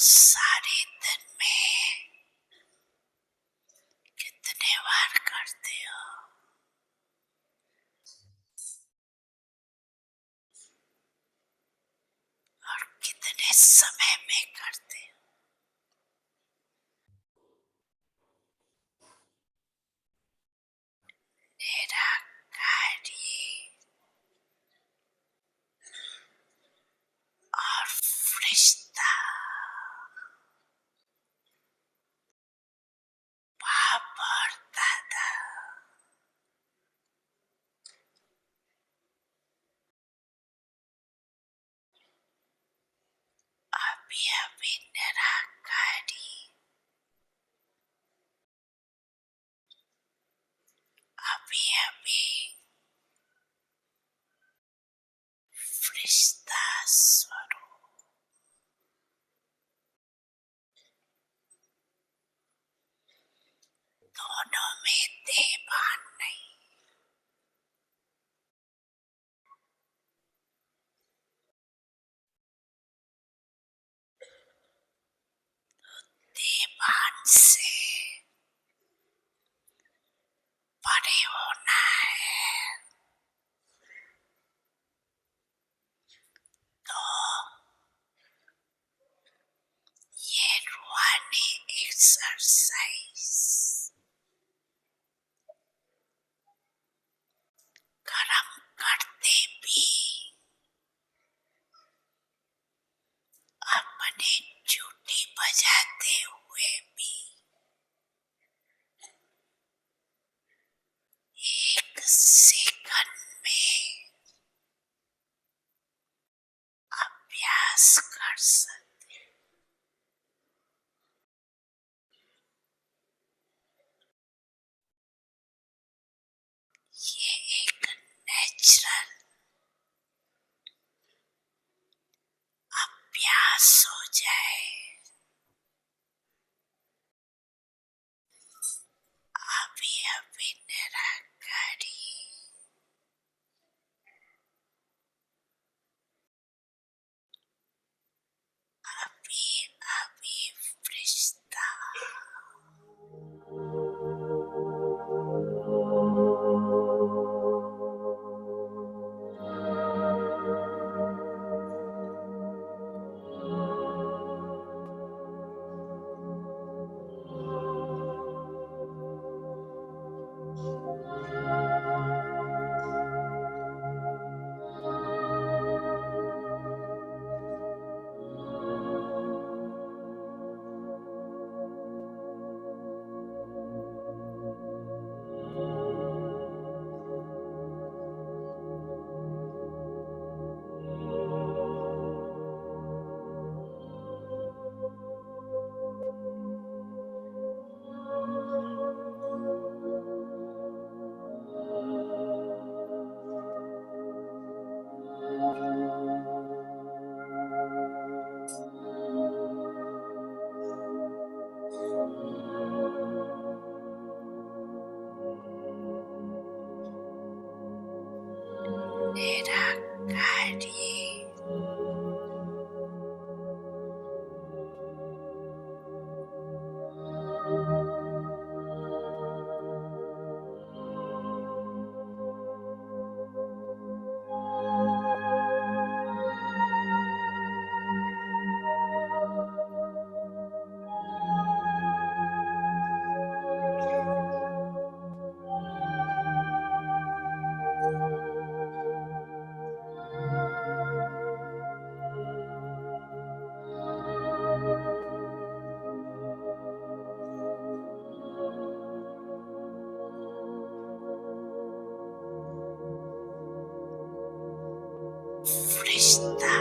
सारे दिन में कितने बार करते हो और कितने समय में करते हो? निराकारी और फरिश्ता बाप और दादा अभी अभी निराकारी अभी अभी फरिश्ता स्वरूप दोनों में देवान नहीं, देवान से परे होना है तो ये रूहानी एक्सरसाइज कर्म करते भी अपने ड्यूटी बजाते हुए भी एक सेकंड में अभ्यास कर सकते। ये एक नेचुरल अभ्यास हो जाए। अभी अभी निराकारी अभी अभी फरिश्ता निराकारी फरिश्ता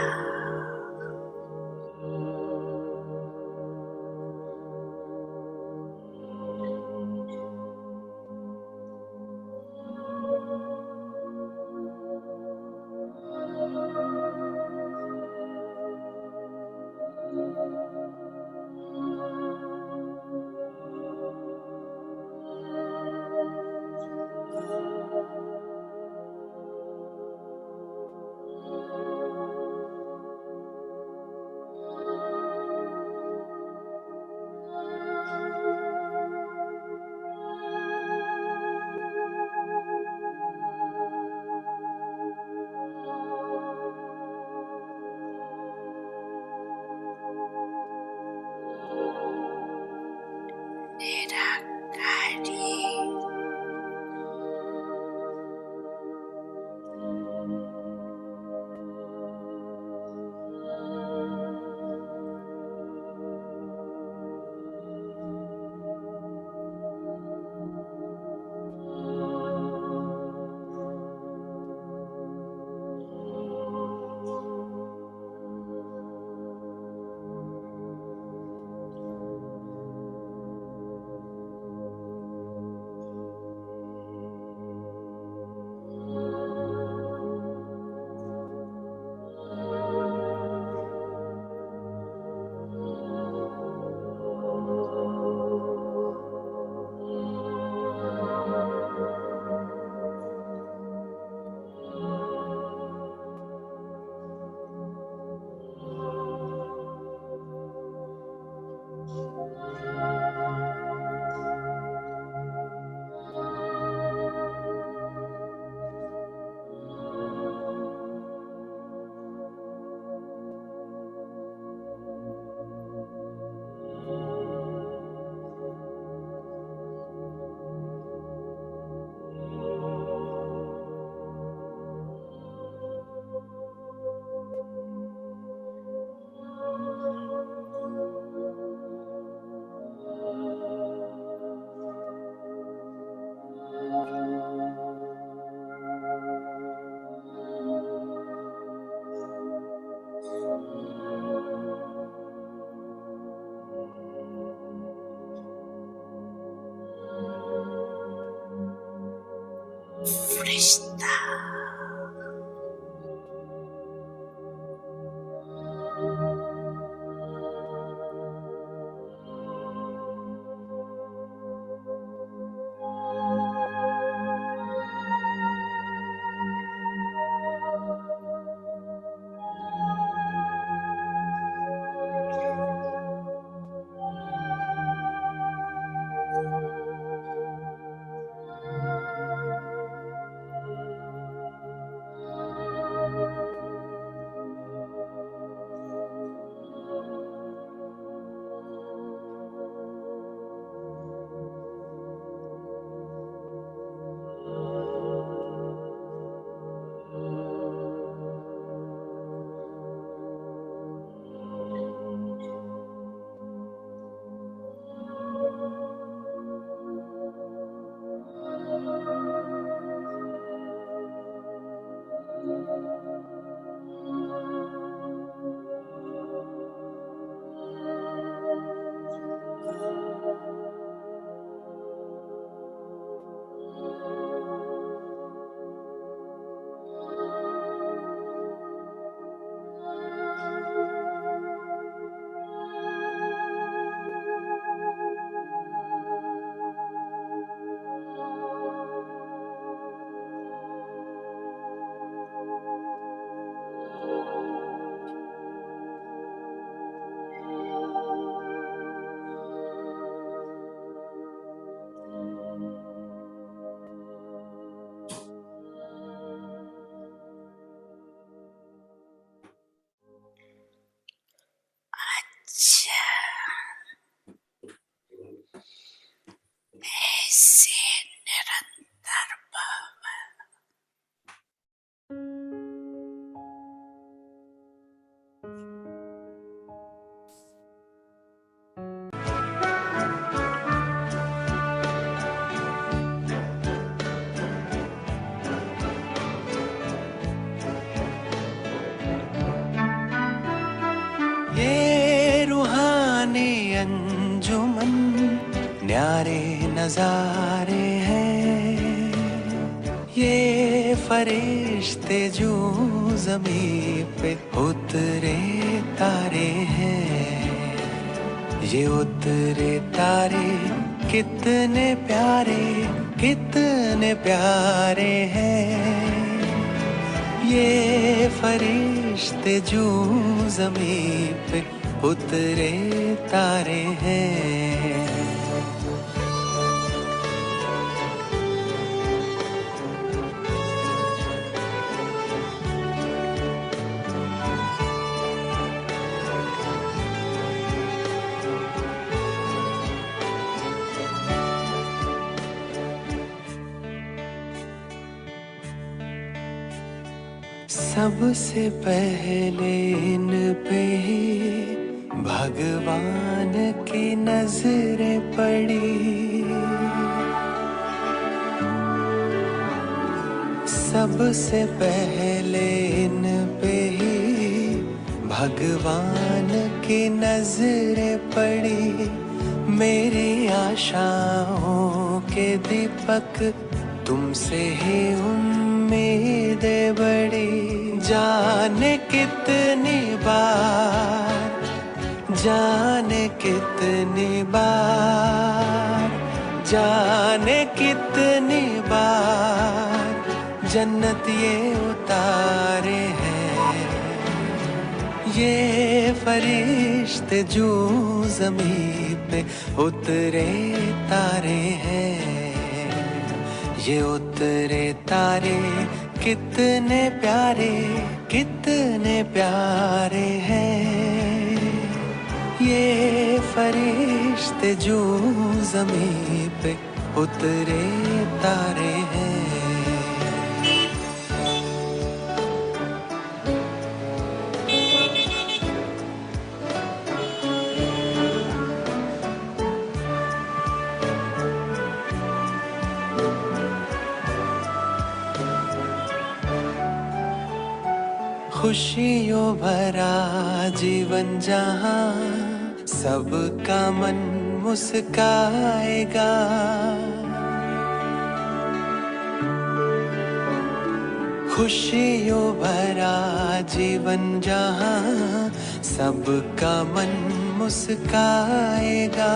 अच्छा, ऐसे निरंतर भाव। ये रूहानी अंजुमन न्यारे नजारे हैं, ये फरिश्ते जो ज़मीं पे उतरे तारे हैं, ये उतरे तारे कितने प्यारे हैं। ये फरिश्ते जो ज़मीं पे उतरे तारे हैं। सबसे पहले इन पे ही भगवान की नजरें पड़ी, सबसे पहले इन पे ही भगवान की नजरें पड़ी। मेरी आशाओं के दीपक तुमसे ही उम्मीदें बड़ी। जाने कितनी बार, जाने कितनी बार, जाने कितनी बार जन्नत ये उतारे हैं। ये फरिश्ते जो ज़मीं पे उतरे तारे हैं, ये उतरे तारे कितने प्यारे हैं। ये फरिश्ते जो ज़मीं पे उतरे तारे हैं। खुशियों भरा जीवन जहाँ सबका मन मुस्काएगा, खुशियों भरा जीवन जहाँ सबका मन मुस्काएगा।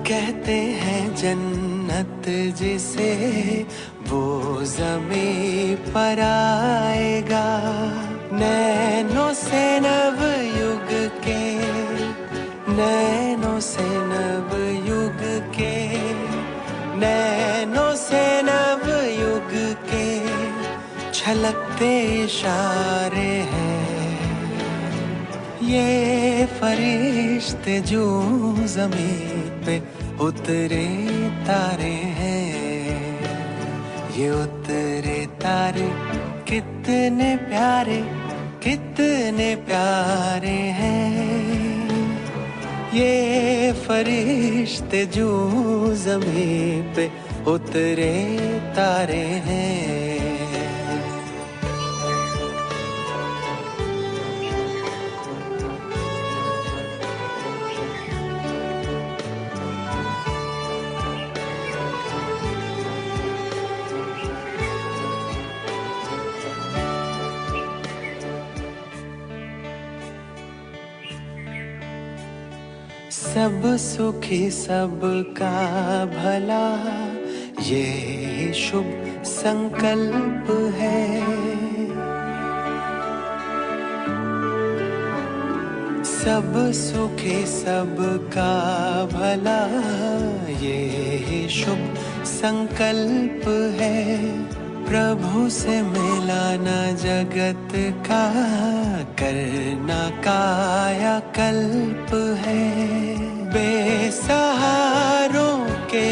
कहते हैं जन्नत जिसे वो ज़मीं पर आएगा। नैनों से नव युग के, नैनों से नव युग के, नैनों से नव युग के छलकते इशारे हैं। ये फरिश्ते जो ज़मीं पे उतरे तारे हैं, ये उतरे तारे कितने प्यारे हैं। ये फरिश्ते जो ज़मीं पे उतरे तारे हैं। सब सुखी सबका भला ये शुभ संकल्प है। सब सुखी सबका भला ये शुभ संकल्प है। प्रभु से मिलाना जगत का करना काया कल्प है। बेसहारों के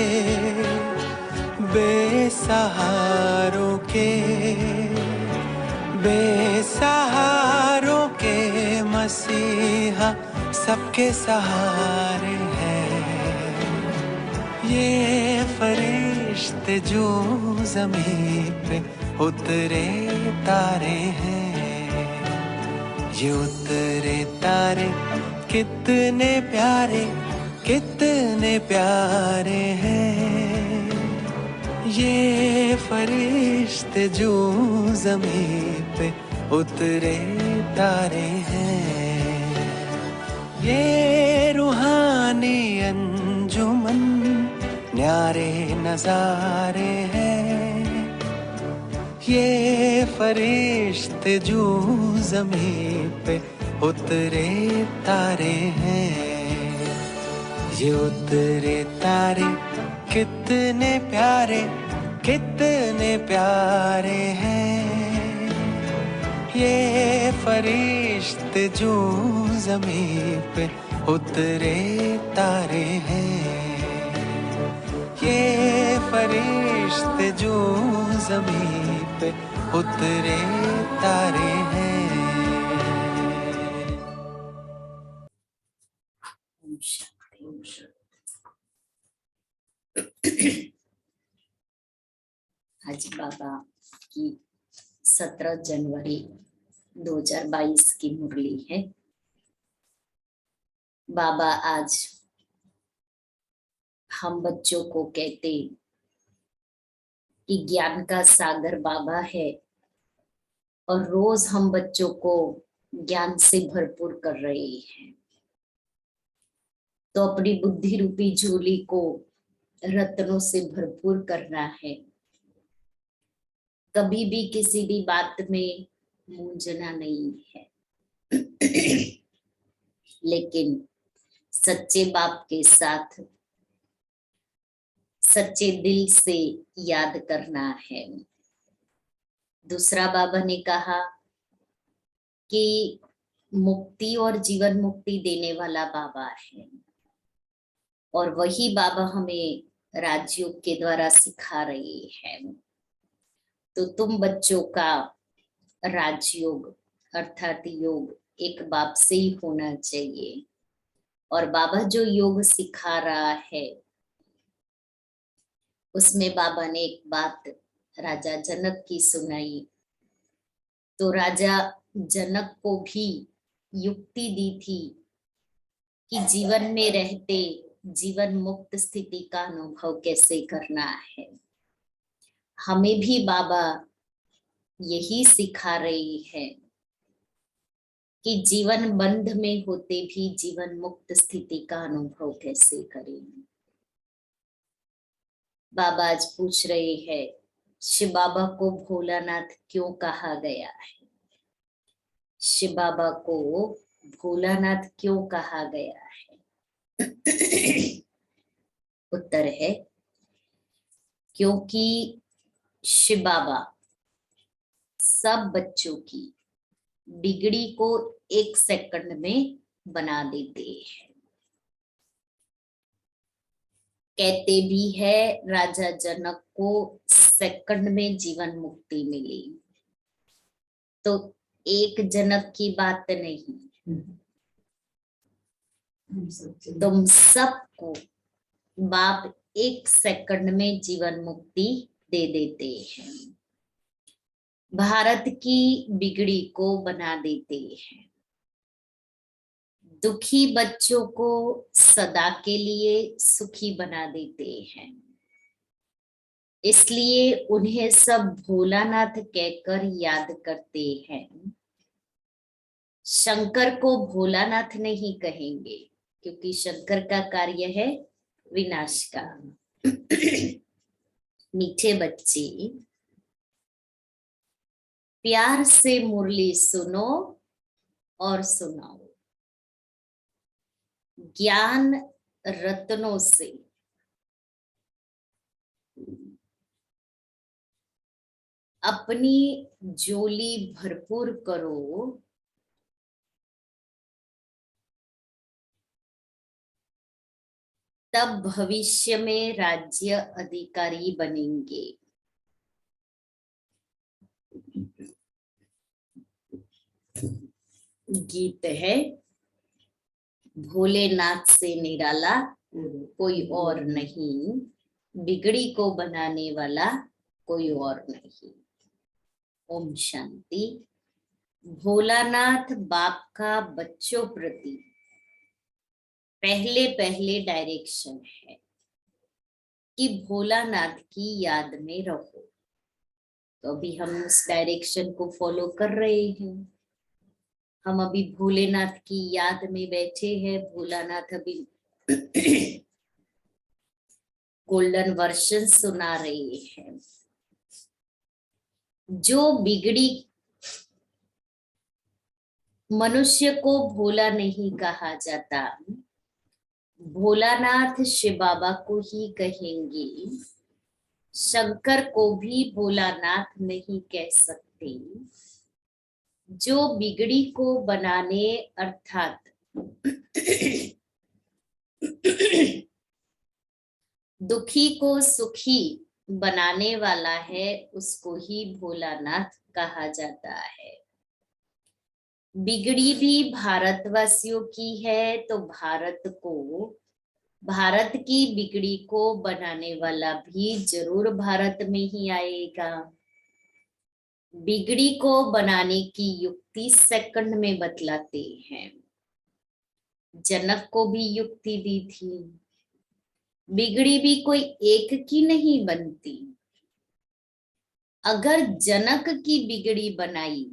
बेसहारों के बेसहारों के मसीहा सबके सहारे हैं। ये फरिश्ते जो ज़मीं पे उतरे तारे हैं, ये उतरे तारे कितने प्यारे हैं। ये फरिश्ते जो ज़मीं पे उतरे तारे हैं, ये रूहानी अंजुमन न्यारे नजारे हैं। ये फरिश्ते जो ज़मीं पे उतरे तारे हैं, ये उतरे तारे कितने प्यारे हैं। ये फरिश्ते जो ज़मीं पे उतरे तारे हैं, ये फरिश्ते जो ज़मीं पे उतरे तारे हैं। ओम शांति, ओम शांति। आज बाबा की 17 जनवरी 2022 की मुरली है। बाबा आज हम बच्चों को कहते कि ज्ञान का सागर बाबा है और रोज हम बच्चों को ज्ञान से भरपूर कर रहे हैं। तो अपनी बुद्धि रूपी झोली को रत्नों से भरपूर करना है। कभी भी किसी भी बात में मूंझना नहीं है, लेकिन सच्चे बाप के साथ सच्चे दिल से याद करना है। दूसरा बाबा ने कहा कि मुक्ति और जीवन मुक्ति देने वाला बाबा है, और वही बाबा हमें राजयोग के द्वारा सिखा रहे हैं। तो तुम बच्चों का राजयोग अर्थात योग एक बाप से ही होना चाहिए। और बाबा जो योग सिखा रहा है उसमें बाबा ने एक बात राजा जनक की सुनाई। तो राजा जनक को भी युक्ति दी थी कि जीवन में रहते जीवन मुक्त स्थिति का अनुभव कैसे करना है। हमें भी बाबा यही सिखा रही है कि जीवन बंध में होते भी जीवन मुक्त स्थिति का अनुभव कैसे करें। बाबा आज पूछ रहे हैं, शिव बाबा को भोलानाथ क्यों कहा गया है? शिव बाबा को भोलानाथ क्यों कहा गया है? उत्तर है, क्योंकि शिव बाबा सब बच्चों की बिगड़ी को 1 सेकंड में बना देते हैं। कहते भी है राजा जनक को सेकंड में जीवन मुक्ति मिली। तो एक जनक की बात नहीं, तुम सबको बाप 1 सेकंड में जीवन मुक्ति दे देते हैं। भारत की बिगड़ी को बना देते हैं। दुखी बच्चों को सदा के लिए सुखी बना देते हैं। इसलिए उन्हें सब भोलानाथ कहकर याद करते हैं। शंकर को भोलानाथ नहीं कहेंगे, क्योंकि शंकर का कार्य है विनाश का। मीठे बच्चे, प्यार से मुरली सुनो और सुनाओ। ज्ञान रत्नों से अपनी झोली भरपूर करो, तब भविष्य में राज्य अधिकारी बनेंगे। गीत है, भोलेनाथ से निराला कोई और नहीं, बिगड़ी को बनाने वाला कोई और नहीं। ओम शांति। भोलानाथ बाप का बच्चों प्रति पहले पहले डायरेक्शन है कि भोलानाथ की याद में रहो। तो अभी हम उस डायरेक्शन को फॉलो कर रहे हैं। हम अभी भोलेनाथ की याद में बैठे हैं। भोलानाथ अभी गोल्डन वर्शन सुना रहे हैं। जो बिगड़ी मनुष्य को भोला नहीं कहा जाता, भोलानाथ शिव बाबा को ही कहेंगे। शंकर को भी भोलानाथ नहीं कह सकते। जो बिगड़ी को बनाने अर्थात दुखी को सुखी बनाने वाला है, उसको ही भोलानाथ कहा जाता है। बिगड़ी भी भारतवासियों की है, तो भारत की बिगड़ी को बनाने वाला भी जरूर भारत में ही आएगा। बिगड़ी को बनाने की युक्ति सेकंड में बतलाते हैं। जनक को भी युक्ति दी थी। बिगड़ी भी कोई एक की नहीं बनती। अगर जनक की बिगड़ी बनाई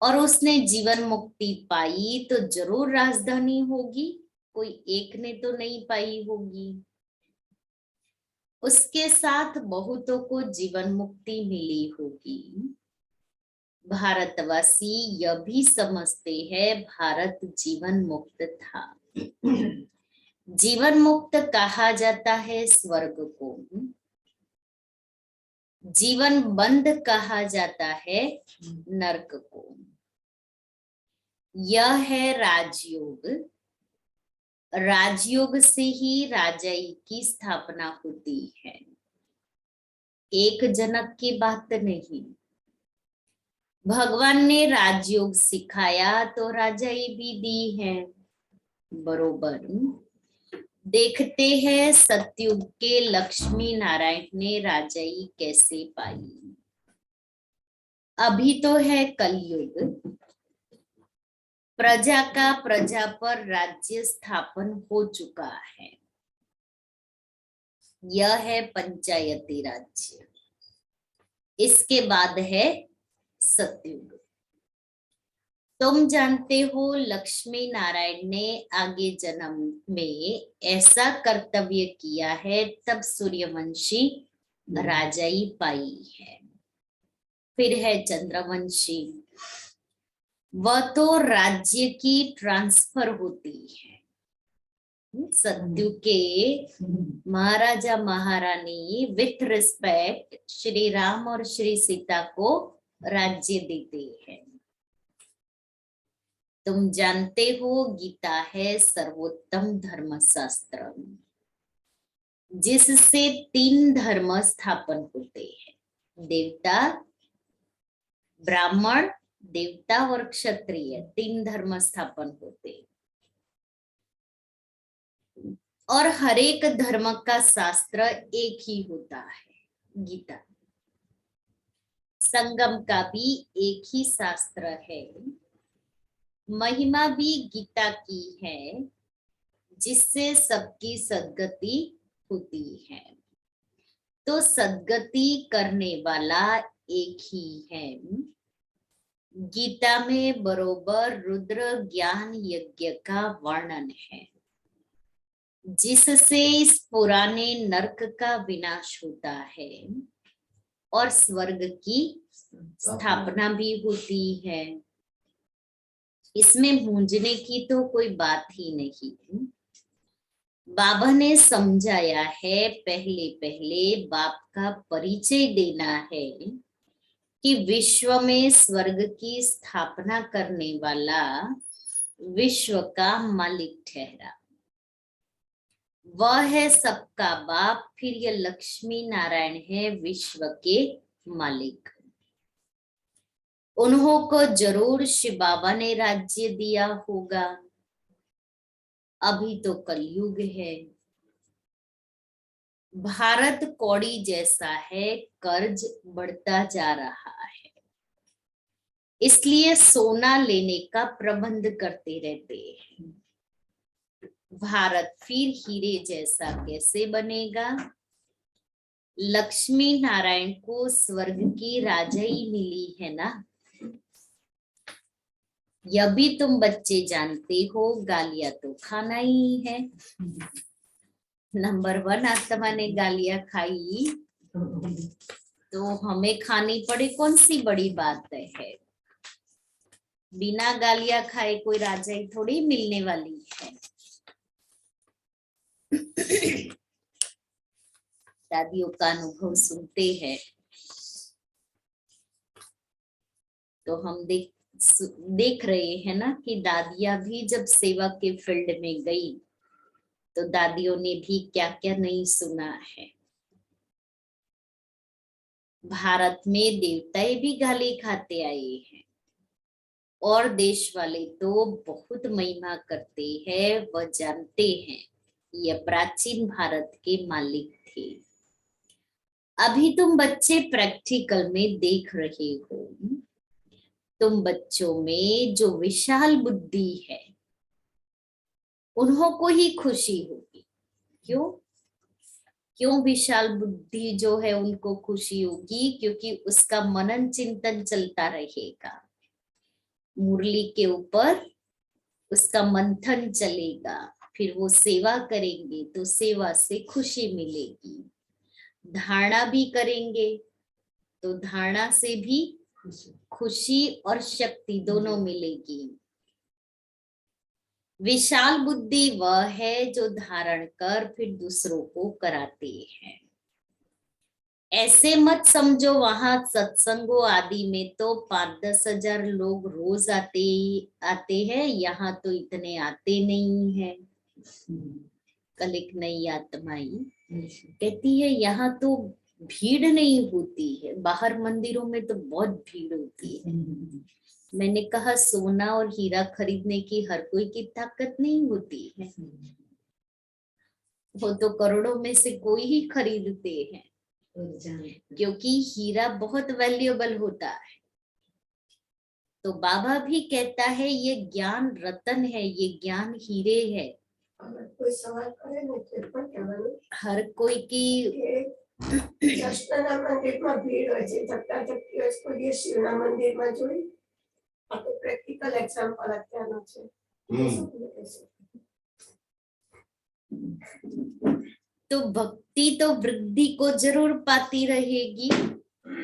और उसने जीवन मुक्ति पाई तो जरूर राजधानी होगी, कोई एक ने तो नहीं पाई होगी। उसके साथ बहुतों को जीवन मुक्ति मिली होगी। भारतवासी यह भी समझते हैं भारत जीवन मुक्त था। जीवन मुक्त कहा जाता है स्वर्ग को, जीवन बंद कहा जाता है नरक को। यह है राजयोग। राजयोग से ही राजाई की स्थापना होती है, एक जनक की बात नहीं। भगवान ने राजयोग सिखाया तो राजाई भी दी है बरोबर। देखते हैं सतयुग के लक्ष्मी नारायण ने राजाई कैसे पाई। अभी तो है कलयुग, प्रजा का प्रजा पर राज्य स्थापन हो चुका है। यह है पंचायती राज्य। इसके बाद है सतयुग। तुम जानते हो लक्ष्मी नारायण ने आगे जन्म में ऐसा कर्तव्य किया है, तब सूर्यवंशी राजाई पाई है। फिर है चंद्रवंशी, वह तो राज्य की ट्रांसफर होती है। सतयुग के महाराजा महारानी विथ रिस्पेक्ट श्री राम और श्री सीता को राज्य देते हैं। तुम जानते हो गीता है सर्वोत्तम धर्मशास्त्र, जिससे 3 धर्म स्थापन होते हैं। देवता, ब्राह्मण, देवता और क्षत्रिय, 3 धर्म स्थापन होते हैं। और हर एक धर्म का शास्त्र एक ही होता है, गीता। संगम का भी एक ही शास्त्र है। महिमा भी गीता की है, जिससे सबकी सद्गति होती है। तो सद्गति करने वाला एक ही है। गीता में बरोबर रुद्र ज्ञान यज्ञ का वर्णन है, जिससे इस पुराने नरक का विनाश होता है और स्वर्ग की स्थापना भी होती है। इसमें मूंझने की तो कोई बात ही नहीं। बाबा ने समझाया है, पहले पहले बाप का परिचय देना है कि विश्व में स्वर्ग की स्थापना करने वाला विश्व का मालिक ठहरा, वह है सबका बाप। फिर यह लक्ष्मी नारायण है विश्व के मालिक। उन्हों को जरूर शिव बाबा ने राज्य दिया होगा। अभी तो कलयुग है, भारत कौड़ी जैसा है, कर्ज बढ़ता जा रहा है, इसलिए सोना लेने का प्रबंध करते रहते हैं। भारत फिर हीरे जैसा कैसे बनेगा? लक्ष्मी नारायण को स्वर्ग की राजाई मिली है ना। यह भी तुम बच्चे जानते हो, गालियां तो खाना ही है। नंबर 1 आत्मा ने गालियां खाई तो हमें खानी पड़े, कौन सी बड़ी बात है। बिना गालियां खाए कोई राजाई थोड़ी मिलने वाली है। दादियों का अनुभव सुनते हैं तो हम देख रहे हैं ना कि दादियां भी जब सेवा के फील्ड में गई तो दादियों ने भी क्या क्या नहीं सुना है। भारत में देवताएं भी गाली खाते आए हैं और देश वाले तो बहुत महिमा करते हैं। वह जानते हैं यह प्राचीन भारत के मालिक थे। अभी तुम बच्चे प्रैक्टिकल में देख रहे हो, तुम बच्चों में जो विशाल बुद्धि है उन्हों को ही खुशी होगी। क्यों क्यों विशाल बुद्धि जो है उनको खुशी होगी? क्योंकि उसका मनन चिंतन चलता रहेगा, मुरली के ऊपर उसका मंथन चलेगा, फिर वो सेवा करेंगे तो सेवा से खुशी मिलेगी। धारणा भी करेंगे तो धारणा से भी खुशी और शक्ति दोनों मिलेगी। विशाल बुद्धि वह है जो धारण कर फिर दूसरों को कराते हैं। ऐसे मत समझो वहां सत्संगों आदि में तो 5-10 हजार लोग रोज आते हैं, यहाँ तो इतने आते नहीं है। कल एक नई आत्मा आई कहती है यहाँ तो भीड़ नहीं होती है, बाहर मंदिरों में तो बहुत भीड़ होती है। मैंने कहा सोना और हीरा खरीदने की हर कोई की ताकत नहीं होती है, वो तो करोड़ों में से कोई ही खरीदते हैं, क्योंकि हीरा बहुत वैल्यूएबल होता है। तो बाबा भी कहता है ये ज्ञान रतन है, ये ज्ञान हीरे है। कोई सवाल करे हर कोई की કૃષ્ણના મંદિરમાં ભીડ હોય છે, ધક્કા ધક્કી હોય છે, કોઈ શિવના મંદિરમાં જોઈ આ તો પ્રેક્ટિકલ એક્ઝામ્પલ અત્યારનો છે। तो भक्ति तो वृद्धि को जरूर पाती रहेगी,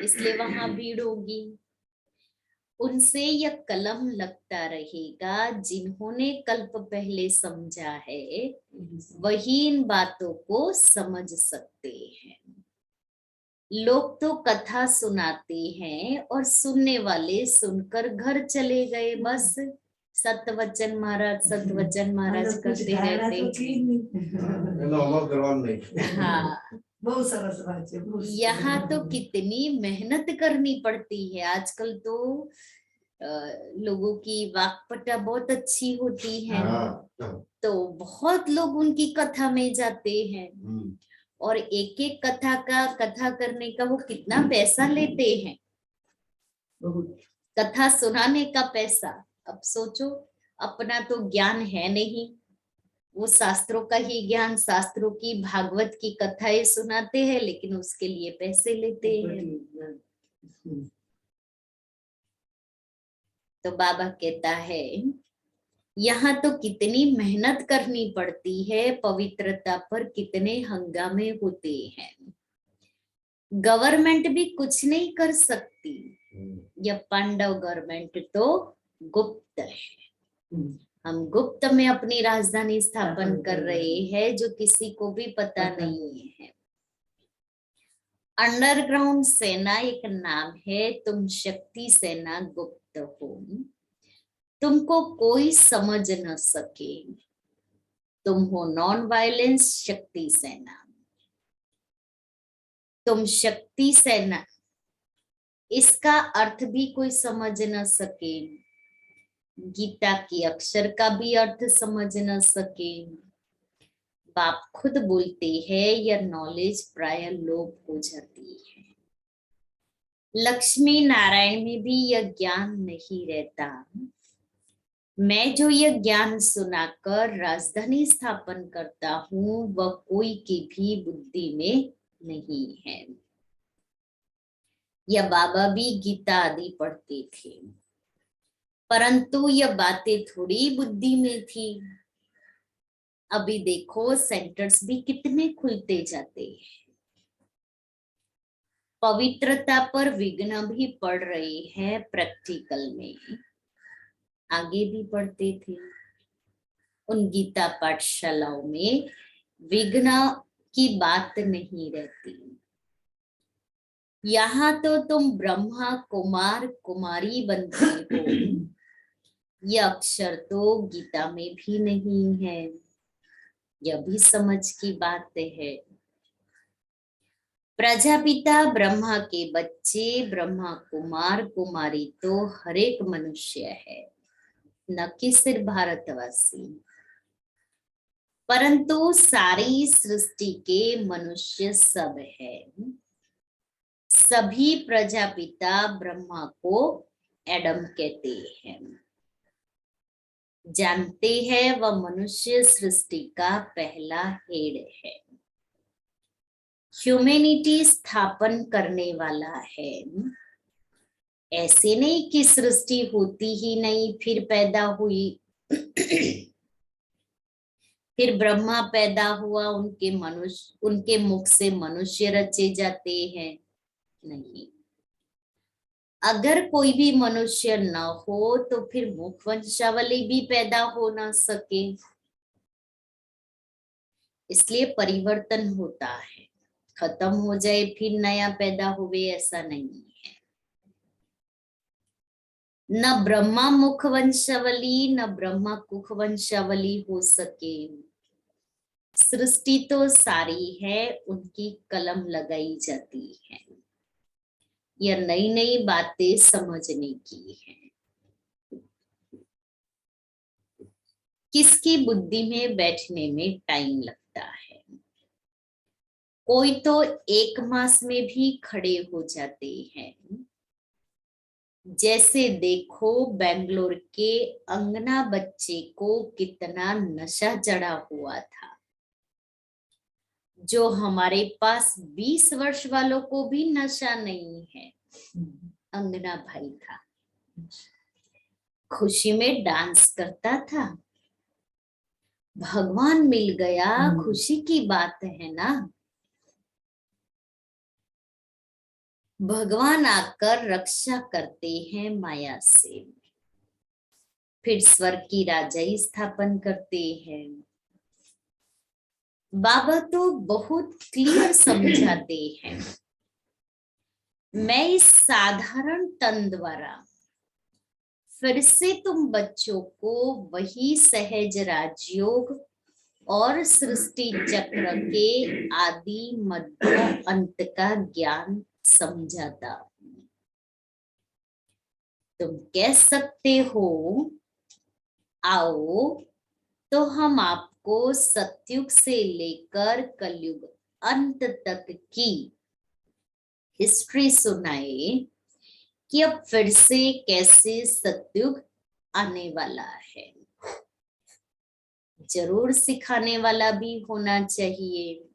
इसलिए वहां भीड़ होगी। उनसे यह कलम लगता रहेगा, जिन्होंने कल्प पहले समझा है वही इन बातों को समझ सकते हैं। लोग तो कथा सुनाते हैं और सुनने वाले सुनकर घर चले गए, बस सतवचन महाराज करते रहते हैं। हाँ, बहुत सरस बात है। यहाँ तो कितनी मेहनत करनी पड़ती है। आजकल तो लोगों की वाक्पटुता बहुत अच्छी होती है, तो बहुत लोग उनकी कथा में जाते हैं और एक एक कथा करने का वो कितना पैसा लेते हैं, कथा सुनाने का पैसा। अब सोचो, अपना तो ज्ञान है नहीं, वो शास्त्रों का ही ज्ञान, शास्त्रों की भागवत की कथाएं सुनाते हैं, लेकिन उसके लिए पैसे लेते हैं। तो बाबा कहता है यहाँ तो कितनी मेहनत करनी पड़ती है, पवित्रता पर कितने हंगामे होते हैं। गवर्नमेंट भी कुछ नहीं कर सकती, यह पांडव गवर्नमेंट तो गुप्त है। हम गुप्त में अपनी राजधानी स्थापन कर रहे हैं जो किसी को भी पता नहीं है। अंडरग्राउंड सेना एक नाम है, तुम शक्ति सेना गुप्त हो, तुमको कोई समझ न सके, तुम हो नॉन वायलेंस शक्ति सेना। तुम शक्ति सेना, इसका अर्थ भी कोई समझ न सके, गीता की अक्षर का भी अर्थ समझ न सके। बाप खुद बोलते हैं यह नॉलेज प्राय लोप हो जाती है। लक्ष्मी नारायण में भी यह ज्ञान नहीं रहता। मैं जो यह ज्ञान सुनाकर राजधानी स्थापन करता हूँ वह कोई की भी बुद्धि में नहीं है। यह बाबा भी गीता आदि पढ़ते थे, परंतु यह बातें थोड़ी बुद्धि में थी। अभी देखो सेंटर्स भी कितने खुलते जाते हैं। पवित्रता पर विघ्न भी पड़ रहे हैं प्रैक्टिकल में, आगे भी पढ़ते थे। उन गीता पाठशालाओं में विघ्न की बात नहीं रहती। यहाँ तो तुम ब्रह्मा कुमार कुमारी बनते हो, यह अक्षर तो गीता में भी नहीं है। यह भी समझ की बात है। प्रजापिता ब्रह्मा के बच्चे ब्रह्मा कुमार कुमारी तो हर एक मनुष्य है, न कि सिर्फ भारतवासी, परंतु सारी सृष्टि के मनुष्य सब है। सभी प्रजापिता ब्रह्मा को एडम कहते हैं। जानते हैं वह मनुष्य सृष्टि का पहला हेड है, ह्यूमैनिटी स्थापन करने वाला है। ऐसे नहीं कि सृष्टि होती ही नहीं फिर पैदा हुई फिर ब्रह्मा पैदा हुआ, उनके मुख से मनुष्य रचे जाते हैं। नहीं, अगर कोई भी मनुष्य न हो तो फिर मुख वंशावली भी पैदा हो ना सके। इसलिए परिवर्तन होता है, खत्म हो जाए फिर नया पैदा हुए ऐसा नहीं है। न ब्रह्मा मुख वंशावली न ब्रह्मा कुख वंशावली हो सके। सृष्टि तो सारी है, उनकी कलम लगाई जाती है। यह नई नई बातें समझने की है। किसकी बुद्धि में बैठने में टाइम लगता है। कोई तो 1 मास में भी खड़े हो जाते हैं। जैसे देखो बेंगलोर के अंगना बच्चे को कितना नशा चढ़ा हुआ था, जो हमारे पास 20 वर्ष वालों को भी नशा नहीं है। अंगना भाई था, खुशी में डांस करता था। भगवान मिल गया, खुशी की बात है ना। भगवान आकर रक्षा करते हैं माया से, फिर स्वर्ग की राजाई स्थापन करते हैं। बाबा तो बहुत क्लियर समझाते हैं। मैं इस साधारण तन द्वारा फिर से तुम बच्चों को वही सहज राजयोग और सृष्टि चक्र के आदि मध्य अंत का ज्ञान समझाता। तुम कह सकते हो आओ तो हम आपको सतयुग से लेकर कलयुग अंत तक की हिस्ट्री सुनाए कि अब फिर से कैसे सतयुग आने वाला है। जरूर सिखाने वाला भी होना चाहिए।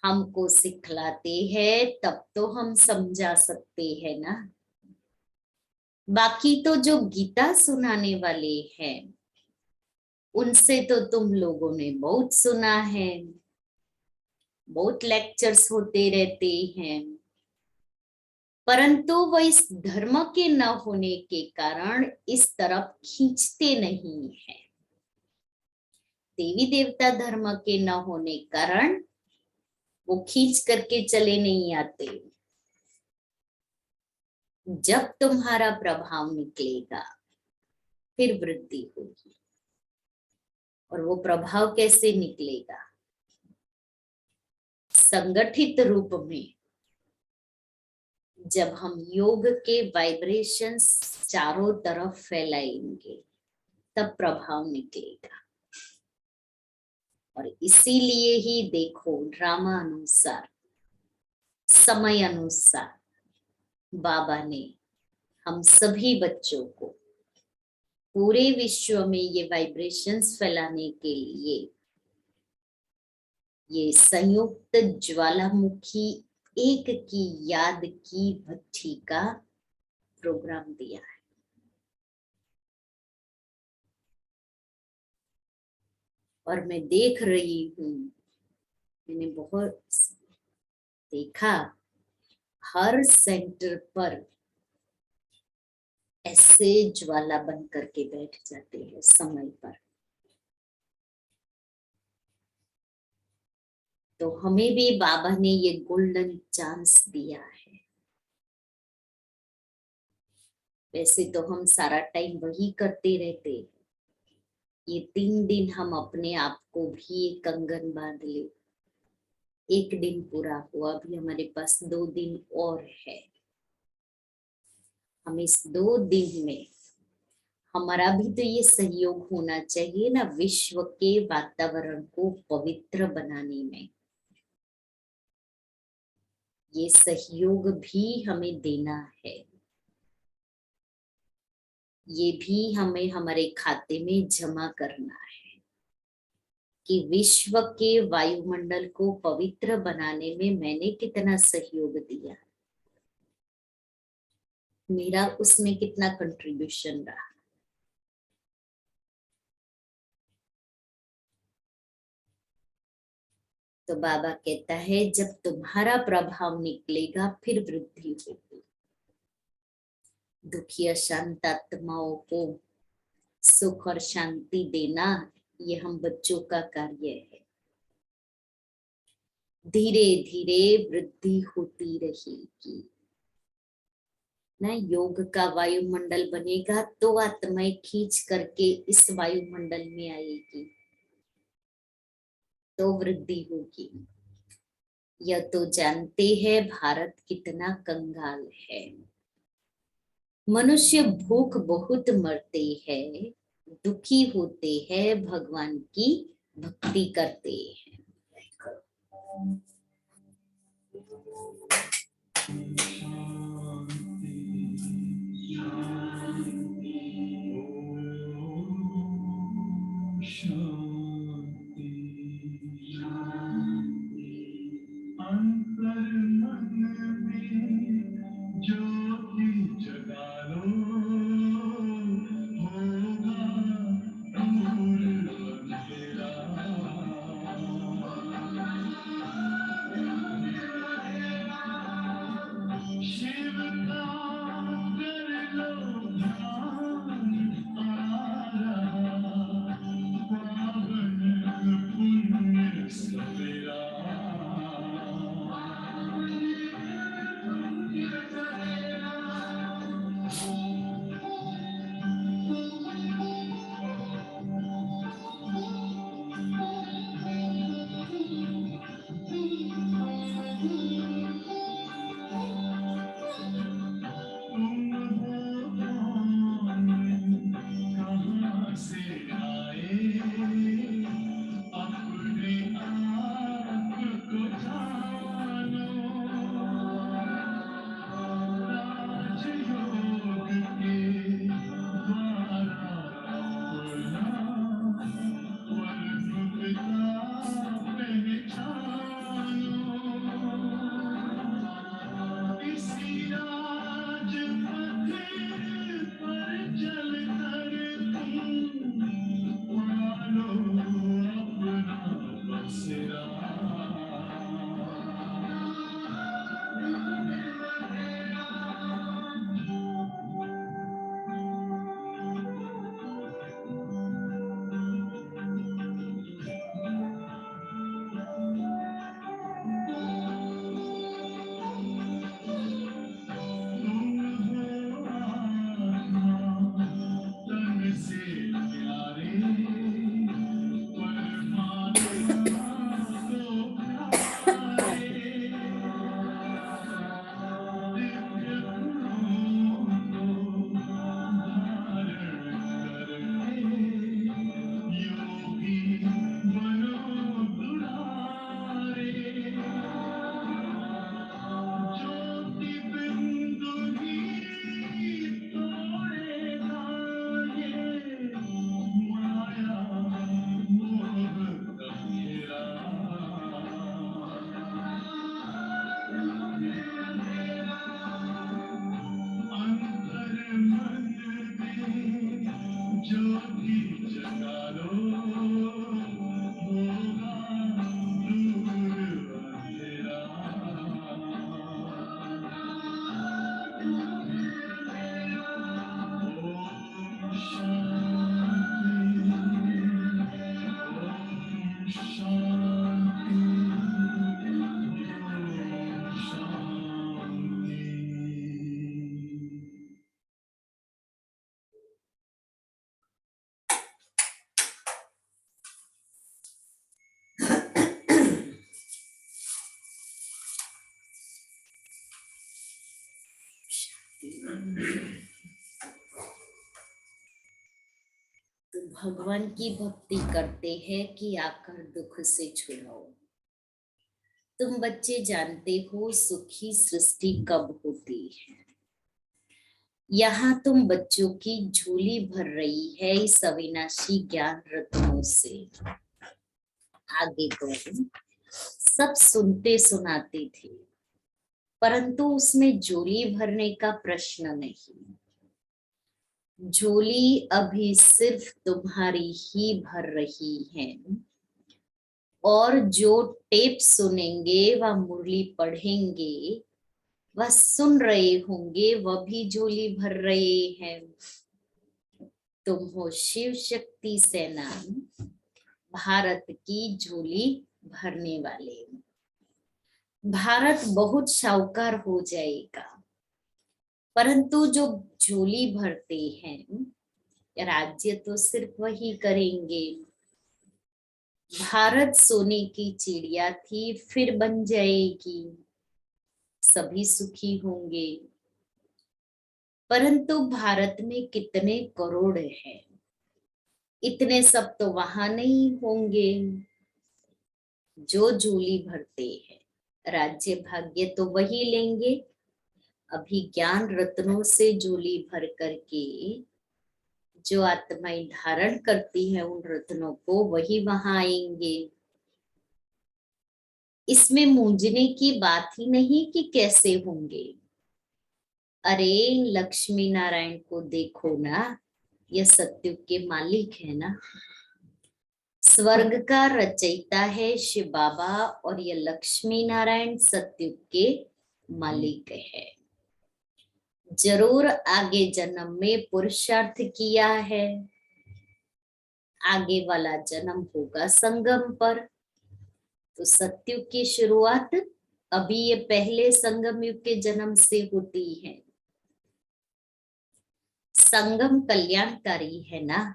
हमको सिखलाते हैं तब तो हम समझा सकते हैं ना। बाकी तो जो गीता सुनाने वाले हैं उनसे तो तुम लोगों ने बहुत सुना है, बहुत लेक्चर्स होते रहते हैं। परंतु वो इस धर्म के न होने के कारण इस तरफ खींचते नहीं है। देवी देवता धर्म के न होने कारण वो खींच करके चले नहीं आते। जब तुम्हारा प्रभाव निकलेगा फिर वृद्धि होगी। और वो प्रभाव कैसे निकलेगा? संगठित रूप में जब हम योग के वाइब्रेशंस चारों तरफ फैलाएंगे तब प्रभाव निकलेगा। और इसीलिए ही देखो, ड्रामा अनुसार, समय अनुसार बाबा ने हम सभी बच्चों को पूरे विश्व में ये वाइब्रेशंस फैलाने के लिए ये संयुक्त ज्वालामुखी एक की याद की भट्ठी का प्रोग्राम दिया है। और मैं देख रही हूँ, मैंने बहुत देखा, हर सेंटर पर ऐसे ज्वाला बन करके बैठ जाते हैं समय पर। तो हमें भी बाबा ने ये गोल्डन चांस दिया है। वैसे तो हम सारा टाइम वही करते रहते हैं। ये 3 दिन हम अपने आप को भी एक कंगन बांध ले। एक दिन पूरा हुआ, अभी हमारे पास 2 दिन और है। हम इस 2 दिन में हमारा भी तो ये सहयोग होना चाहिए ना, विश्व के वातावरण को पवित्र बनाने में। ये सहयोग भी हमें देना है। ये भी हमें हमारे खाते में जमा करना है कि विश्व के वायुमंडल को पवित्र बनाने में मैंने कितना सहयोग दिया, मेरा उसमें कितना कंट्रीब्यूशन रहा। तो बाबा कहता है, जब तुम्हारा प्रभाव निकलेगा फिर वृद्धि होगी। दुखी अशांत आत्माओं को सुख और शांति देना, ये हम बच्चों का कार्य है। धीरे धीरे वृद्धि होती रहेगी ना। योग का वायुमंडल बनेगा तो आत्माएं खींच करके इस वायुमंडल में आएगी, तो वृद्धि होगी। यह तो जानते हैं भारत कितना कंगाल है। मनुष्य भूख बहुत मरते हैं, दुखी होते हैं, भगवान की भक्ति करते हैं। तो भगवान की भक्ति करते हैं कि आकर दुख से छुड़ाओ। तुम बच्चे जानते हो सुखी सृष्टि कब होती है। यहाँ तुम बच्चों की झोली भर रही है इस अविनाशी ज्ञान रत्नों से। आगे तो सब सुनते सुनाते थे, परंतु उसमें झोली भरने का प्रश्न नहीं। झोली अभी सिर्फ तुम्हारी ही भर रही है, और जो टेप सुनेंगे व मुरली पढ़ेंगे वह सुन रहे होंगे, वह भी झोली भर रहे हैं। तुम हो शिव शक्ति सेना, भारत की झोली भरने वाले। भारत बहुत शाहूकार हो जाएगा, परंतु जो झोली भरते हैं राज्य तो सिर्फ वही करेंगे। भारत सोने की चिड़िया थी, फिर बन जाएगी, सभी सुखी होंगे। परंतु भारत में कितने करोड़ हैं, इतने सब तो वहां नहीं होंगे। जो झोली भरते हैं राज्य भाग्य तो वही लेंगे। अभी ज्ञान रत्नों से झोली भर करके जो आत्माएं धारण करती हैं उन रत्नों को, वही वहां आएंगे। इसमें मूंझने की बात ही नहीं कि कैसे होंगे। अरे लक्ष्मी नारायण को देखो ना, यह सत्युग के मालिक है ना। स्वर्ग का रचयिता है शिव बाबा, और ये लक्ष्मी नारायण सत्युग के मालिक है। जरूर आगे जन्म में पुरुषार्थ किया है, आगे वाला जन्म होगा संगम पर। तो सत्युग की शुरुआत अभी ये पहले संगम युग के जन्म से होती है। संगम कल्याणकारी है ना,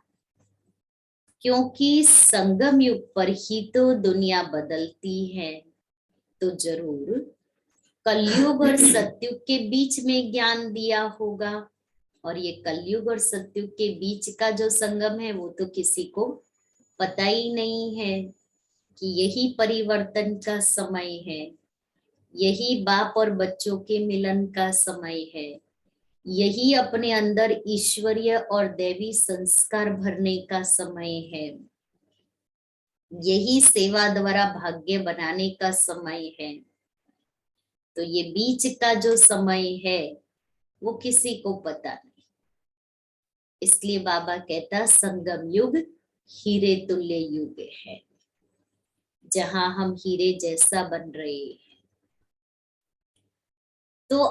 क्योंकि संगम युग पर ही तो दुनिया बदलती है। तो जरूर कलयुग और सत्युग के बीच में ज्ञान दिया होगा, और ये कलयुग और सत्युग के बीच का जो संगम है वो तो किसी को पता ही नहीं है कि यही परिवर्तन का समय है, यही बाप और बच्चों के मिलन का समय है, यही अपने अंदर ईश्वरीय और दैवी संस्कार भरने का समय है, यही सेवा द्वारा भाग्य बनाने का समय है। तो ये बीच का जो समय है वो किसी को पता नहीं। इसलिए बाबा कहता संगम युग हीरे तुल्य युग है, जहां हम हीरे जैसा बन रहे हैं। तो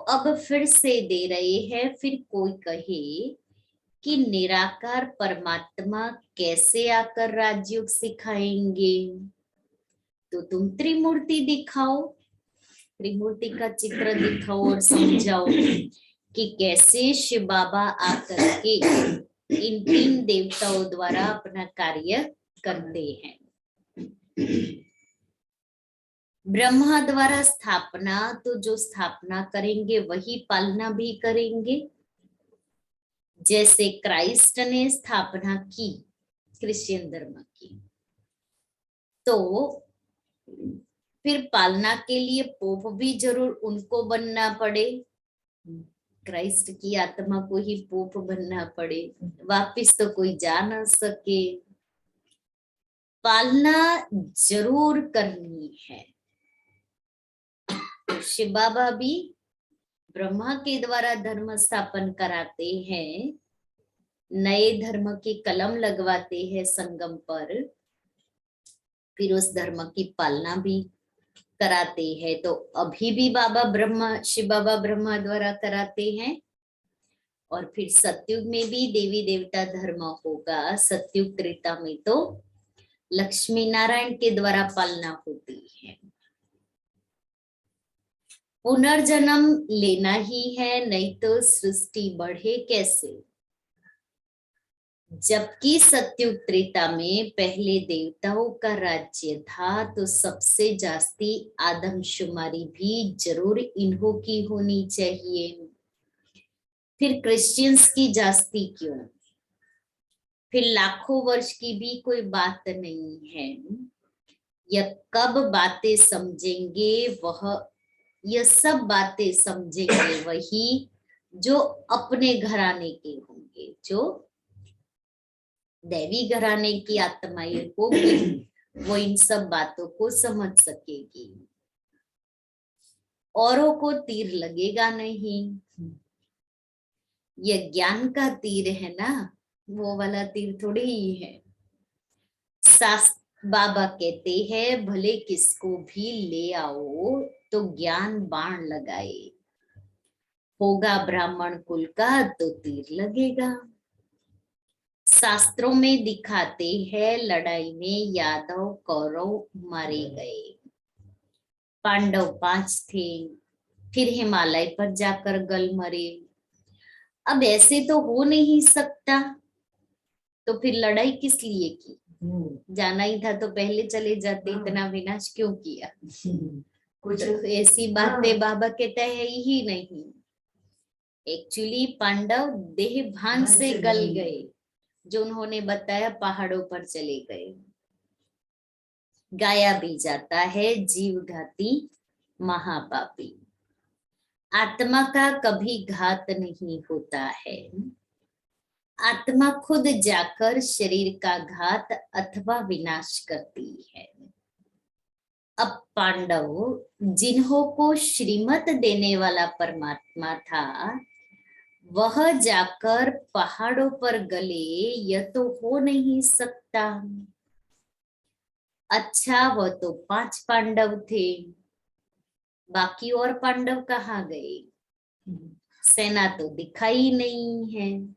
अब फिर से दे रहे हैं। फिर कोई कहे कि निराकार परमात्मा कैसे आकर राजयोग सिखाएंगे, तो तुम त्रिमूर्ति दिखाओ, त्रिमूर्ति का चित्र दिखाओ और समझाओ कि कैसे शिव बाबा आकर के इन तीन देवताओं द्वारा अपना कार्य करते हैं। ब्रह्मा द्वारा स्थापना, तो जो स्थापना करेंगे वही पालना भी करेंगे। जैसे क्राइस्ट ने स्थापना की क्रिश्चियन धर्म की, तो फिर पालना के लिए पोप भी जरूर उनको बनना पड़े, क्राइस्ट की आत्मा को ही पोप बनना पड़े, वापिस तो कोई जा ना सके। पालना जरूर करनी है। शिव बाबा भी ब्रह्मा के द्वारा धर्म स्थापन कराते हैं, नए धर्म की कलम लगवाते हैं संगम पर, फिर उस धर्म की पालना भी कराते हैं। तो अभी भी बाबा ब्रह्मा, शिव बाबा ब्रह्मा द्वारा कराते हैं, और फिर सतयुग में भी देवी देवता धर्म होगा। सतयुग त्रेता में तो लक्ष्मी नारायण के द्वारा पालना होती है। पुनर्जन्म लेना ही है, नहीं तो सृष्टि बढ़े कैसे। जबकि सतयुग त्रेता में पहले देवताओं का राज्य था, तो सबसे जास्ती आदमशुमारी भी जरूर इन्हों की होनी चाहिए। फिर क्रिश्चियंस की जास्ती क्यों, फिर लाखों वर्ष की भी कोई बात नहीं है। यह कब बातें समझेंगे, वह यह सब बातें समझेंगे वही जो अपने घराने के होंगे, जो दैवी घराने की आत्माएं होगी, वो इन सब बातों को समझ सकेगी। औरों को तीर लगेगा नहीं। ये ज्ञान का तीर है ना, वो वाला तीर थोड़ी ही है। बाबा कहते हैं भले किसको भी ले आओ तो ज्ञान बाण लगाए, होगा ब्राह्मण कुल का तो तीर लगेगा। शास्त्रों में दिखाते हैं लड़ाई में यादव कौरव मारे गए, पांडव 5 थे, फिर हिमालय पर जाकर गल मरे। अब ऐसे तो हो नहीं सकता, तो फिर लड़ाई किस लिए की। जाना ही था तो पहले चले जाते, इतना विनाश क्यों किया। कुछ ऐसी बातें बाबा कहता है ही नहीं। एक्चुअली पांडव देह भान से गल गए, जो उन्होंने बताया पहाड़ों पर चले गए। गाया भी जाता है जीव घाती महापापी, आत्मा का कभी घात नहीं होता है। आत्मा खुद जाकर शरीर का घात अथवा विनाश करती है। अब पांडव जिन्हों को श्रीमत देने वाला परमात्मा था, वह जाकर पहाड़ों पर गले, यह तो हो नहीं सकता। अच्छा, वह तो 5 पांडव थे, बाकी और पांडव कहाँ गए। सेना तो दिखाई नहीं है।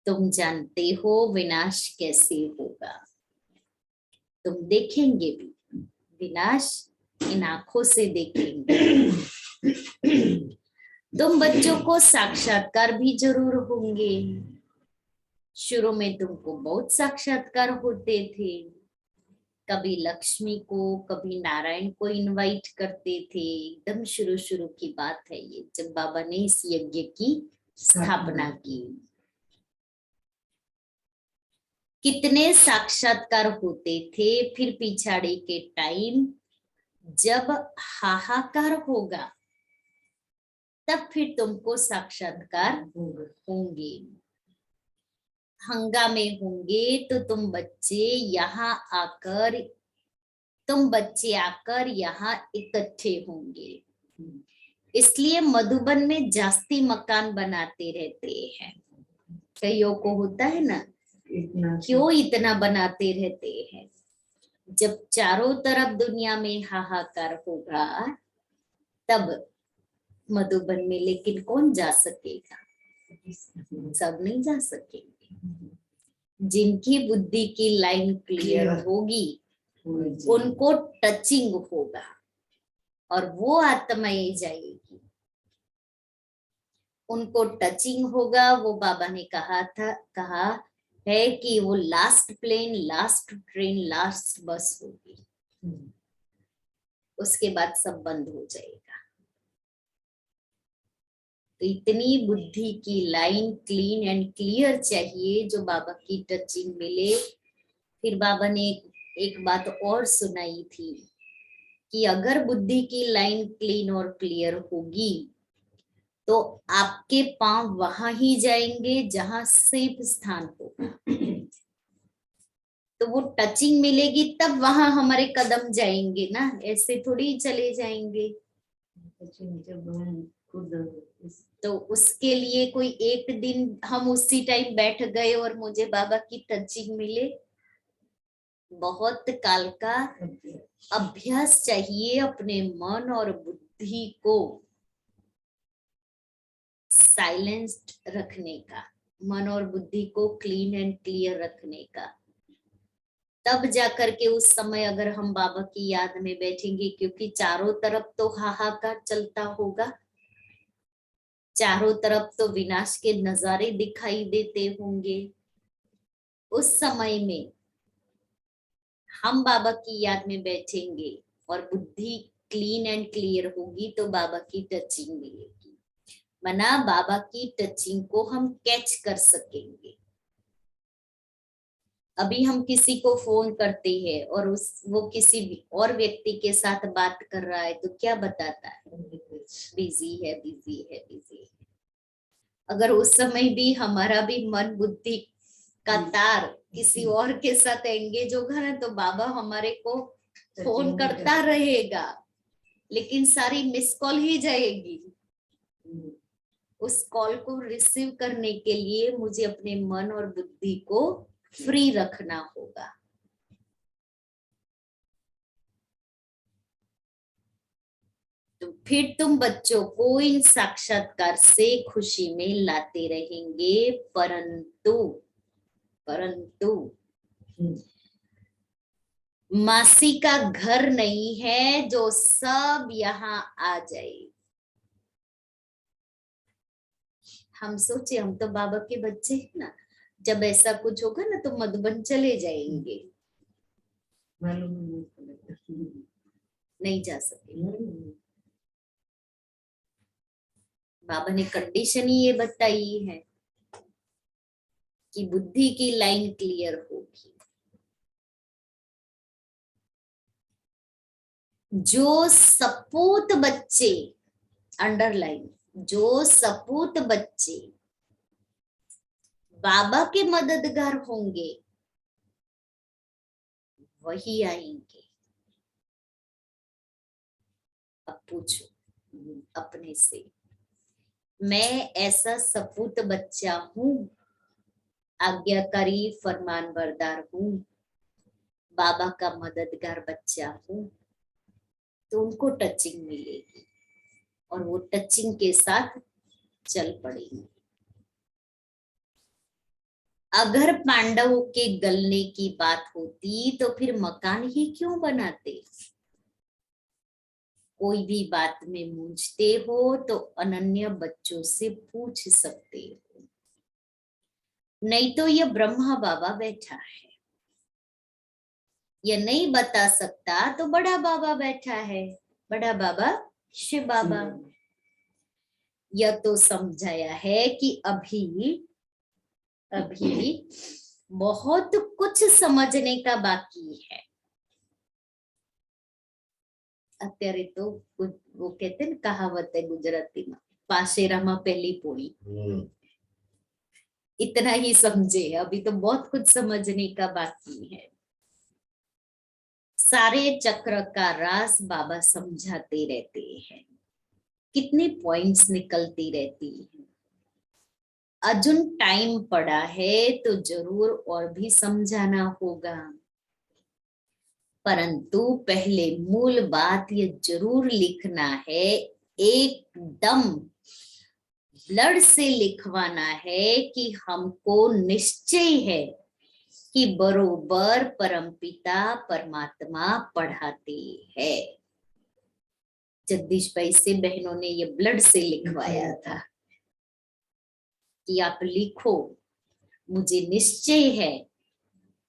तुम जानते हो विनाश कैसे होगा, तुम देखेंगे भी विनाश, इन आंखों से देखेंगे। तुम बच्चों को साक्षात्कार भी जरूर होंगे। शुरू में तुमको बहुत साक्षात्कार होते थे, कभी लक्ष्मी को कभी नारायण को इनवाइट करते थे। एकदम शुरू शुरू की बात है ये, जब बाबा ने इस यज्ञ की स्थापना की। कितने साक्षात्कार होते थे। फिर पिछाड़ी के टाइम जब हाहाकार होगा, तब फिर तुमको साक्षात्कार होंगे। हंगामे होंगे तो तुम बच्चे आकर यहाँ इकट्ठे होंगे। इसलिए मधुबन में जास्ती मकान बनाते रहते हैं। कईयों को होता है ना, क्यों इतना बनाते रहते हैं। जब चारों तरफ दुनिया में हाहाकार होगा, तब मधुबन में लेकिन कौन जा सकेगा, सब नहीं जा सकेंगे। जिनकी बुद्धि की लाइन क्लियर होगी, उनको टचिंग होगा और वो आत्माएं जाएगी, उनको टचिंग होगा। वो बाबा ने कहा है कि वो last plane, last train, last bus होगी, उसके बाद सब बंद हो जाएगा। तो इतनी बुद्धि की लाइन क्लीन एंड क्लियर चाहिए, जो बाबा की टचिंग मिले। फिर बाबा ने एक बात और सुनाई थी कि अगर बुद्धि की लाइन क्लीन और क्लियर होगी, तो आपके पांव वहां ही जाएंगे जहां सेफ स्थान होगा। तो वो टचिंग मिलेगी तब वहां हमारे कदम जाएंगे ना, ऐसे थोड़ी चले जाएंगे। तो उसके लिए कोई एक दिन हम उसी टाइम बैठ गए और मुझे बाबा की टचिंग मिले? बहुत काल का अभ्यास चाहिए अपने मन और बुद्धि को साइलेंस्ड रखने का, मन और बुद्धि को क्लीन एंड क्लियर रखने का। तब जाकर के उस समय अगर हम बाबा की याद में बैठेंगे, क्योंकि चारों तरफ तो हाहाकार चलता होगा, चारों तरफ तो विनाश के नजारे दिखाई देते होंगे। उस समय में हम बाबा की याद में बैठेंगे और बुद्धि क्लीन एंड क्लियर होगी तो बाबा की टचिंग मिलेगी, मना बाबा की टचिंग को हम कैच कर सकेंगे। अभी हम किसी को फोन करते हैं और वो किसी और व्यक्ति के साथ बात कर रहा है तो क्या बताता है? बिजी है, बिजी है, बिजी है। अगर उस समय भी हमारा भी मन बुद्धि का तार किसी और के साथ एंगेज होगा ना, तो बाबा हमारे को फोन करता रहेगा, लेकिन सारी मिस कॉल ही जाएगी। उस कॉल को रिसीव करने के लिए मुझे अपने मन और बुद्धि को फ्री रखना होगा। तो फिर तुम बच्चों को इन साक्षात्कार से खुशी में लाते रहेंगे, परंतु मासी का घर नहीं है जो सब यहाँ आ जाए। हम सोचे हम तो बाबा के बच्चे हैं ना, जब ऐसा कुछ होगा ना तो मधुबन चले जाएंगे, नहीं जा सके। बाबा ने कंडीशन ही ये बताई है कि बुद्धि की लाइन क्लियर होगी। जो सपूत बच्चे, अंडरलाइन, जो सपूत बच्चे बाबा के मददगार होंगे वही आएंगे। अब पूछो अपने से, मैं ऐसा सपूत बच्चा हूं, आज्ञाकारी फरमानबरदार हूं, बाबा का मददगार बच्चा हूं, तो उनको टचिंग मिलेगी और वो टचिंग के साथ चल पड़ेंगे। अगर पांडवों के गलने की बात होती तो फिर मकान ही क्यों बनाते? कोई भी बात में मूंझते हो तो अनन्य बच्चों से पूछ सकते हो, नहीं तो ये ब्रह्मा बाबा बैठा है, ये नहीं बता सकता तो बड़ा बाबा बैठा है, बड़ा बाबा शिव बाबा। यह तो समझाया है कि अभी बहुत कुछ समझने का बाकी है। અત્યારે तो वो कहते हैं कहावत है गुजराती में, पाशेरामा पहली पोड़ी। इतना ही समझे, अभी तो बहुत कुछ समझने का बाकी है। सारे चक्र का राज बाबा समझाते रहते हैं, कितने पॉइंट्स निकलती रहती है। अर्जुन टाइम पड़ा है तो जरूर और भी समझाना होगा, परंतु पहले मूल बात ये जरूर लिखना है, एकदम ब्लड से लिखवाना है कि हमको निश्चय है कि बरोबर परमपिता परमात्मा पढ़ाते हैं। जगदीश भाई से बहनों ने ये ब्लड से लिखवाया था कि आप लिखो, मुझे निश्चय है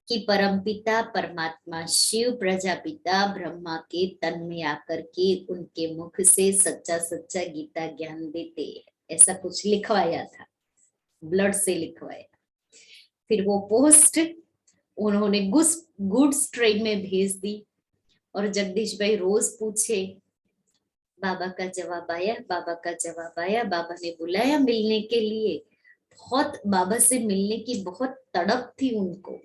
कि परमपिता परमात्मा शिव प्रजापिता ब्रह्मा के तन में आकर के उनके मुख से सच्चा सच्चा गीता ज्ञान देते हैं, ऐसा कुछ लिखवाया था, ब्लड से लिखवाया। फिर वो पोस्ट उन्होंने गुड्स ट्रेन में भेज दी और जगदीश भाई रोज पूछे, बाबा का जवाब आया, बाबा का जवाब आया, बाबा ने बुलाया मिलने के लिए। बहुत बाबा से मिलने की बहुत तड़प थी उनको।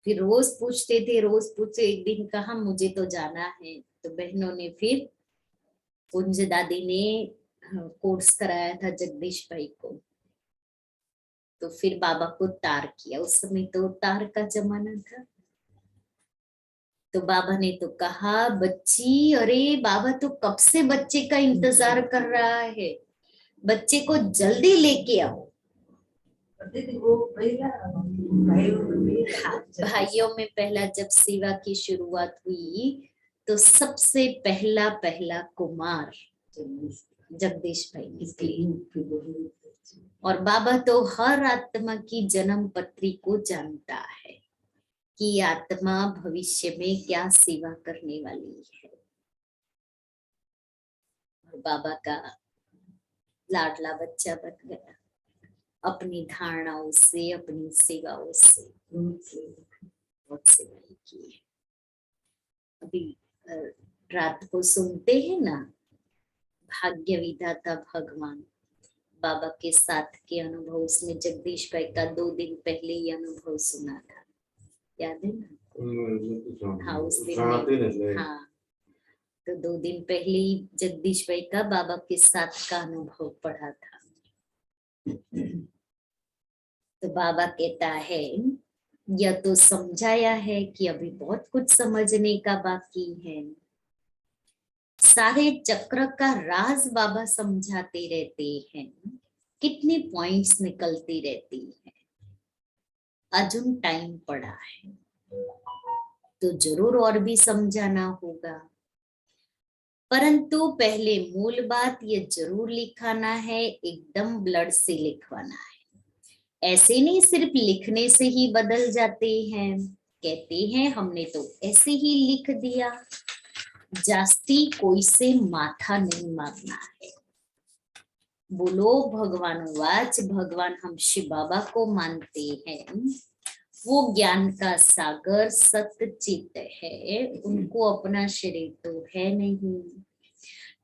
फिर रोज पूछते थे, रोज पूछे। एक दिन कहा मुझे तो जाना है, तो बहनों ने फिर कुंज दादी ने कोर्स कराया था जगदीश भाई को, तो फिर बाबा को तार किया। उस समय तो तार का जमाना था। तो बाबा ने तो कहा, बच्ची, अरे बाबा तो कब से बच्चे का इंतजार कर रहा है, बच्चे को जल्दी लेके आओ। हाँ, भाइयों में पहला जब सेवा की शुरुआत हुई तो सबसे पहला पहला कुमार जगदीश भाई निकले। और बाबा तो हर आत्मा की जन्म पत्री को जानता है कि आत्मा भविष्य में क्या सेवा करने वाली है। और बाबा का लाडला बच्चा बन गया अपनी धारणाओं से, अपनी सेवाओं से। बहुत सेवाएं की है। अभी रात को सुनते हैं ना, भाग्य विधाता भगवान, बाबा के साथ के अनुभव। उसमें जगदीश भाई का 2 दिन पहले ही अनुभव सुना था, याद है ना? हाँ, उस दिन। हाँ, तो 2 दिन पहले ही जगदीश भाई का बाबा के साथ का अनुभव पढ़ा था। तो बाबा कहता है, यह तो समझाया है कि अभी बहुत कुछ समझने का बाकी है। सारे चक्र का राज बाबा समझाते रहते हैं, कितने पॉइंट्स निकलती रहती है। अजून टाइम पड़ा है तो जरूर और भी समझाना होगा, परंतु पहले मूल बात ये जरूर लिखाना है, एकदम ब्लड से लिखवाना है। ऐसे नहीं सिर्फ लिखने से ही बदल जाते हैं। कहते हैं हमने तो ऐसे ही लिख दिया, जास्ती कोई से माथा नहीं मारना है। बोलो भगवान वाच, भगवान हम शिव बाबा को मानते हैं, वो ज्ञान का सागर सतचित है, उनको अपना शरीर तो है नहीं,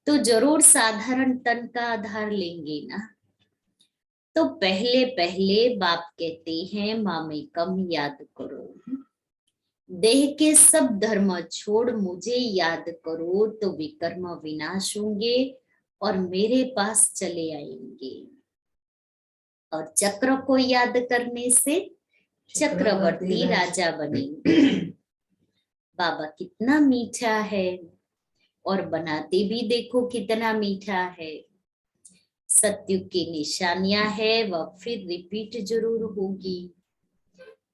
तो जरूर साधारण तन का आधार लेंगे ना। तो पहले पहले बाप कहते हैं, मामेकम याद करो, देह के सब धर्म छोड़ मुझे याद करो, तो विकर्म विनाश होंगे और मेरे पास चले आएंगे। और चक्र को याद करने से चक्रवर्ती राजा बनेंगे। बाबा कितना मीठा है, और बनाते भी देखो कितना मीठा है। सत्युग की निशानियां है, वह फिर रिपीट जरूर होगी।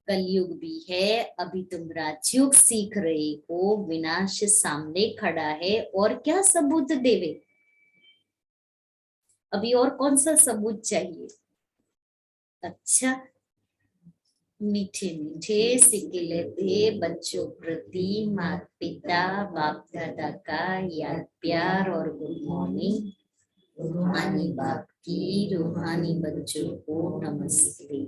कलयुग भी है, अभी तुम राजयोग सीख रहे हो, विनाश सामने खड़ा है, और क्या सबूत देवे? अभी और कौन सा सबूत चाहिए? अच्छा, मीठे मीठे सिक्के लेते बच्चों प्रति माता पिता बाप दादा का याद प्यार और गुड मॉर्निंग। रूहानी बाप की रूहानी बच्चों को नमस्ते।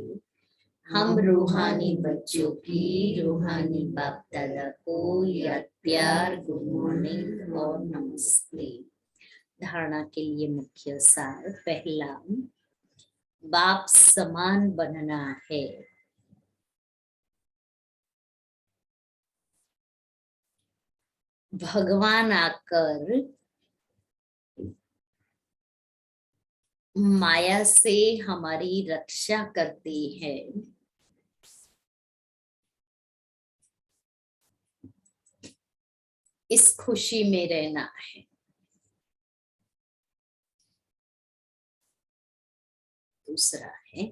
हम रूहानी बच्चों की रूहानी बाप दादा को याद प्यार गुड मॉर्निंग और नमस्ते। धारणा के लिए मुख्य सार, पहला, बाप समान बनना है। भगवान आकर माया से हमारी रक्षा करते हैं। इस खुशी में रहना है। दूसरा है,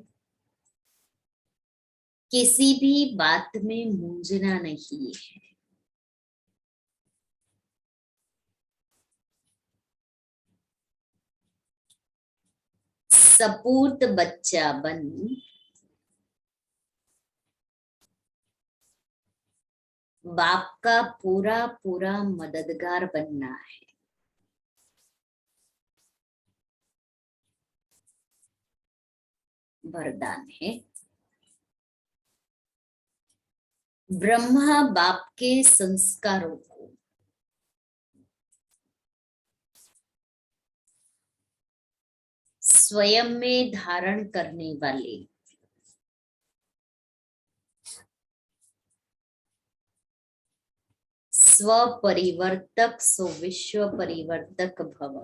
किसी भी बात में मूंझना नहीं है। सपूत बच्चा बन बाप का पूरा पूरा मददगार बनना है। वरदान है, ब्रह्मा बाप के संस्कारों को स्वयं में धारण करने वाले स्व परिवर्तक सो विश्व परिवर्तक भव।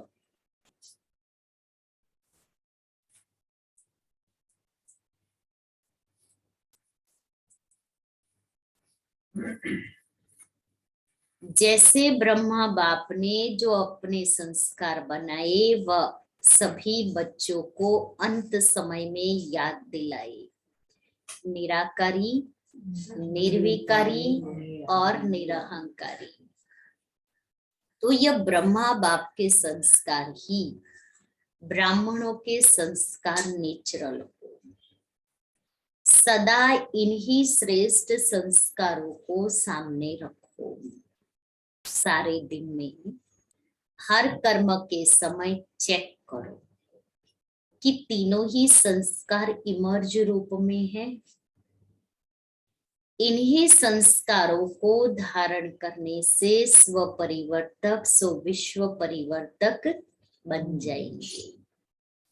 जैसे ब्रह्मा बाप ने जो अपने संस्कार बनाए वह सभी बच्चों को अंत समय में याद दिलाए। निराकारी, निर्विकारी और निरहंकारी। तो यह ब्रह्मा बाप के संस्कार ही ब्राह्मणों के संस्कार नेचुरल हो। सदा इन्हीं श्रेष्ठ संस्कारों को सामने रखो। सारे दिन में हर कर्म के समय चेक करो कि तीनों ही संस्कार इमर्ज रूप में है। इन्हीं संस्कारों को धारण करने से स्व परिवर्तक सो विश्व परिवर्तक बन जाएंगे।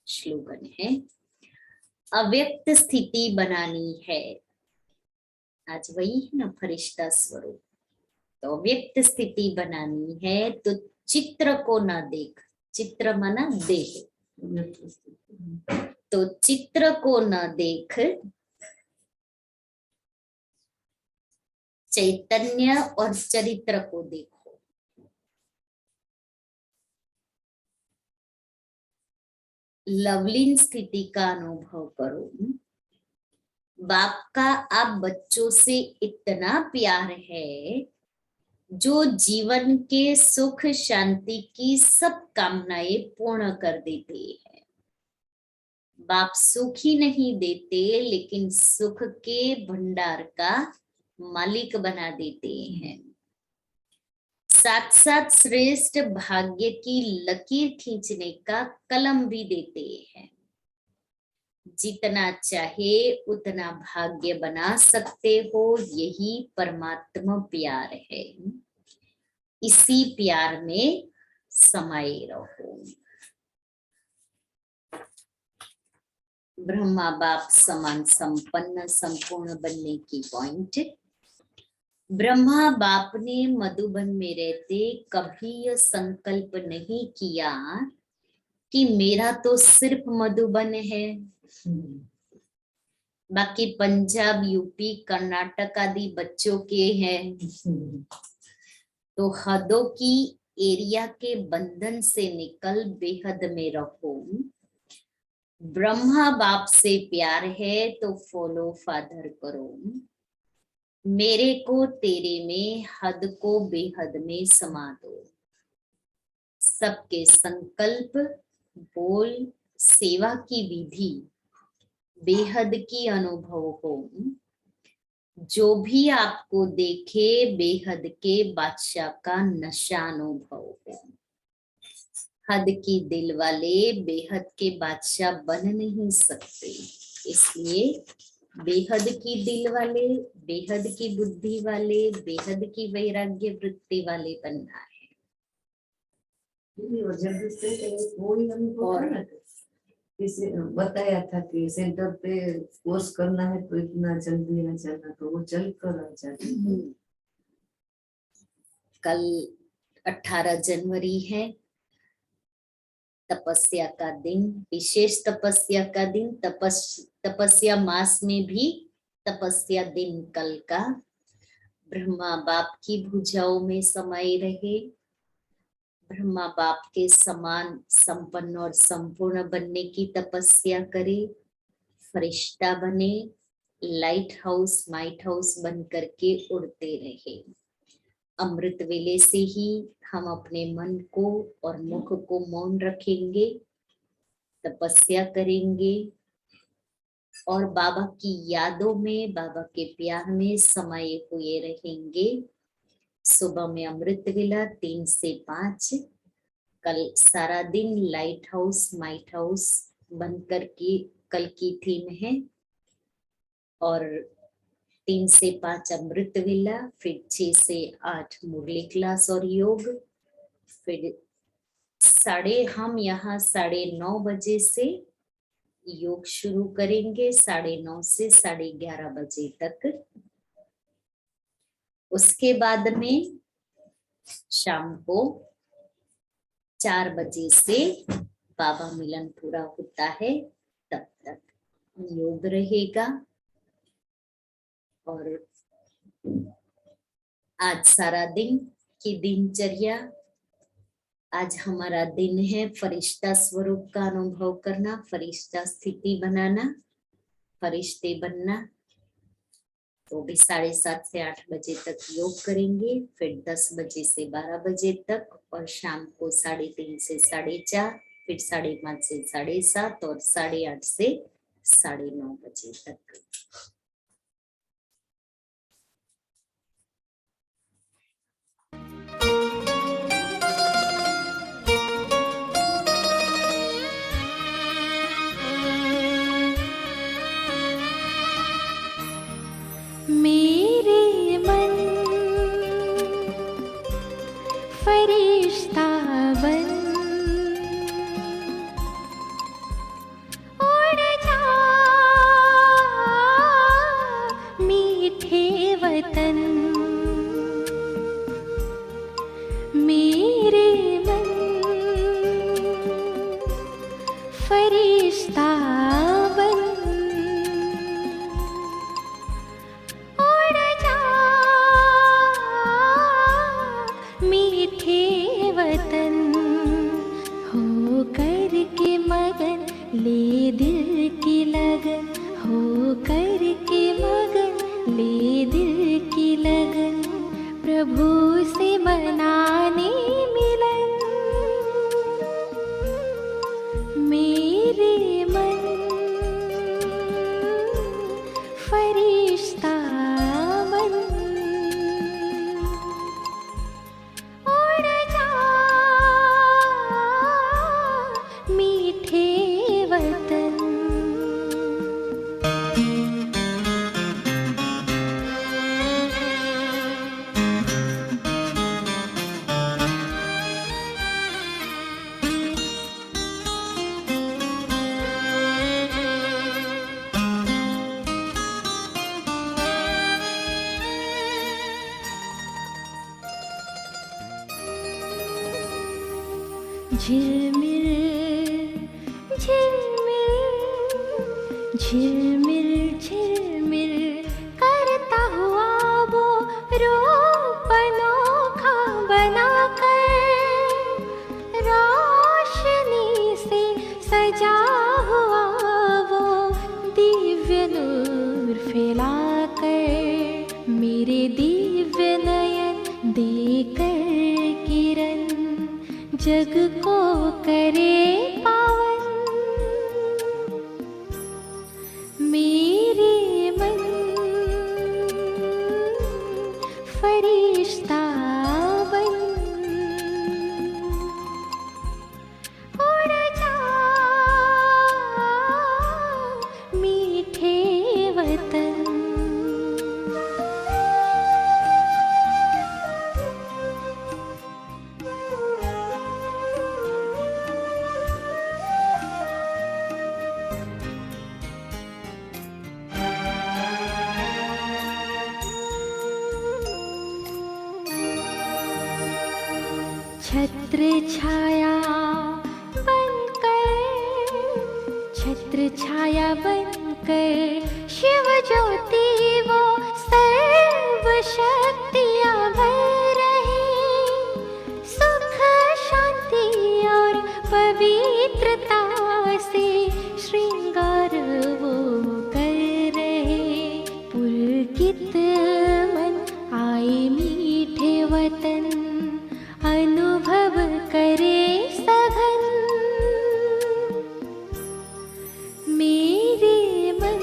श्लोगन है, अव्यक्त स्थिति बनानी है। आज वही है ना फरिश्ता स्वरूप। तो अव्यक्त स्थिति बनानी है तो चित्र को न देख, चित्र माना देह, तो चित्र को न देख, चैतन्य और चरित्र को देखो। लवलीन स्थिति का अनुभव करो। बाप का आप बच्चों से इतना प्यार है जो जीवन के सुख शांति की सब कामनाएं पूर्ण कर देते हैं। बाप सुख ही नहीं देते लेकिन सुख के भंडार का मालिक बना देते हैं। साथ साथ श्रेष्ठ भाग्य की लकीर खींचने का कलम भी देते हैं। जितना चाहे उतना भाग्य बना सकते हो, यही परमात्मा प्यार है। इसी प्यार में समाये रहो। ब्रह्मा बाप समान संपन्न संपूर्ण बनने की पॉइंट। ब्रह्मा बाप ने मधुबन में रहते कभी यह संकल्प नहीं किया कि मेरा तो सिर्फ मधुबन है, बाकी पंजाब, यूपी, कर्नाटक आदि बच्चों के हैं। तो हदों की एरिया के बंधन से निकल बेहद में रहो। ब्रह्मा बाप से प्यार है तो फॉलो फादर करो। मेरे को तेरे में, हद को बेहद में समा दो। सबके संकल्प, बोल, सेवा की विधि बेहद की अनुभव हो। जो भी आपको देखे बेहद के बादशाह का नशा अनुभव हो। हद की दिल वाले बेहद के बादशाह बन नहीं सकते, इसलिए बेहद की दिल वाले, बेहद की बुद्धि वाले, बेहद की वैराग्य वृत्ति वाले बनना है। और बताया था कि सेंटर पे कोर्स करना है तो इतना जल्दी आ जाना, तो वो चल कर आ जाती। कल 18 जनवरी है, तपस्या का दिन, विशेष तपस्या का दिन। तपस्या मास में भी तपस्या दिन कल का। ब्रह्मा बाप की भुजाओं में समाये रहे। ब्रह्मा बाप के समान संपन्न और संपूर्ण बनने की तपस्या करे। फरिश्ता बने, लाइट हाउस, माइट हाउस बन करके उड़ते रहे। अमृत वेले से ही हम अपने मन को और मुख को मौन रखेंगे, तपस्या करेंगे और बाबा की यादों में, बाबा के प्यार में समाये हुए रहेंगे। सुबह में अमृत वेला 3 से 5। कल सारा दिन लाइट हाउस, माइट हाउस बनकर की कल की थीम है। और 3 से 5 अमृत वेला, फिर 6 से 8 मुरली क्लास और योग। फिर हम यहाँ 9:30 बजे से योग शुरू करेंगे, 9:30 से 11:30 बजे तक। उसके बाद में शाम को 4 बजे से बाबा मिलन पूरा होता है, तब तक योग रहेगा। और आज सारा दिन की दिनचर्या, आज हमारा दिन है फरिश्ता स्वरूप का अनुभव करना, फरिश्ता स्थिति बनाना, फरिश्ते बनना। तो भी 7:30 से 8 बजे तक योग करेंगे, फिर 10 बजे से 12 बजे तक, और शाम को 3:30 से 4:30, फिर 5:30 से 7:30 और 8:30 से 9:30 बजे तक। मेरे मन फरिश्ता बन उड़ जा मीठे वतन। मेरे मन फरिश्ता बन वतन, हो कर के मगन ले दिल की लगन, हो कर के मगन ले दिल की लगन, प्रभु से मनाने मिलन। मेरे मन फरिश्ता बन वतन। झिलमिल झिलमिल झिलमिल झिलमिल करता हुआ वो रूप अनोखा बनाकर, रोशनी से सजा हुआ वो दिव्य नूर फैलाकर, मेरे दिव्य नयन देकर किरण जग को करे पावन। मेरे मन फरिश्ता बन उड़ जा मीठे वतन। छत्र छाया बनकर, छत्र छाया बनकर शिव ज्योति वो सर्व शक्तियाँ भर रहे, सुख शांति और पवित्रता से श्रृंगार वो कर रहे। पुलकित मन आए मीठे वतन, अनुभव करे सघन। मेरे मन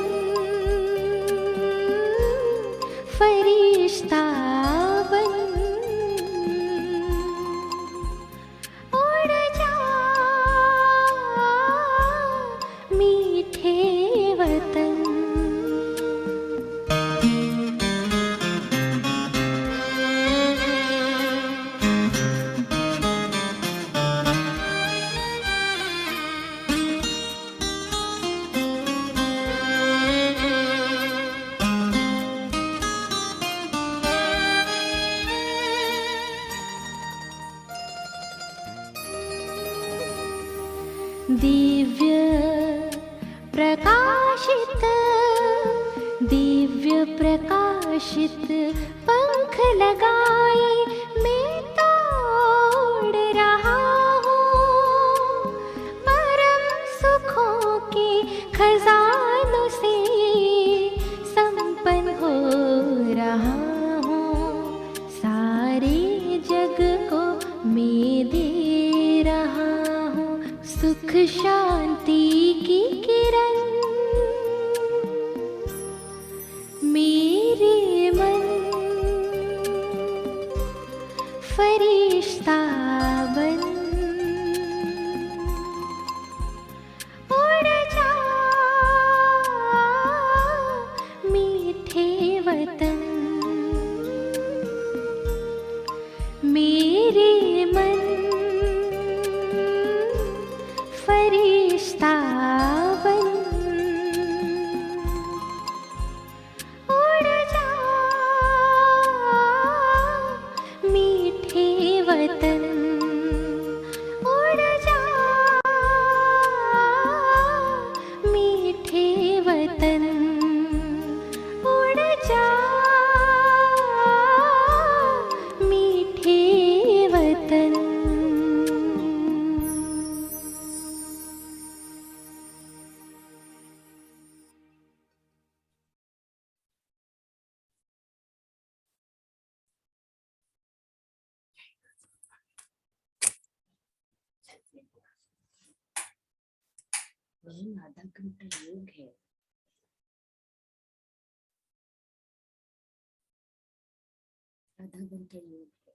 दिव्य प्रकाशित दिव्य प्रकाशित पंख लगाए मैं तो उड़ रहा हूँ परम सुखों के खजानों से संपन्न हो रहा हूँ सारे जग को मैं दे रहा हूँ सुख शांति की किरण मेरे मन फरिश्ता बन उड़ जा मीठे वतन मेरे मन फरिश्ता बन उड़ जा मीठे वतन उड़ जा मीठे वतन उड़ जा मीठे वतन। वही आधा घंटा योग है। आधा घंटा योग है।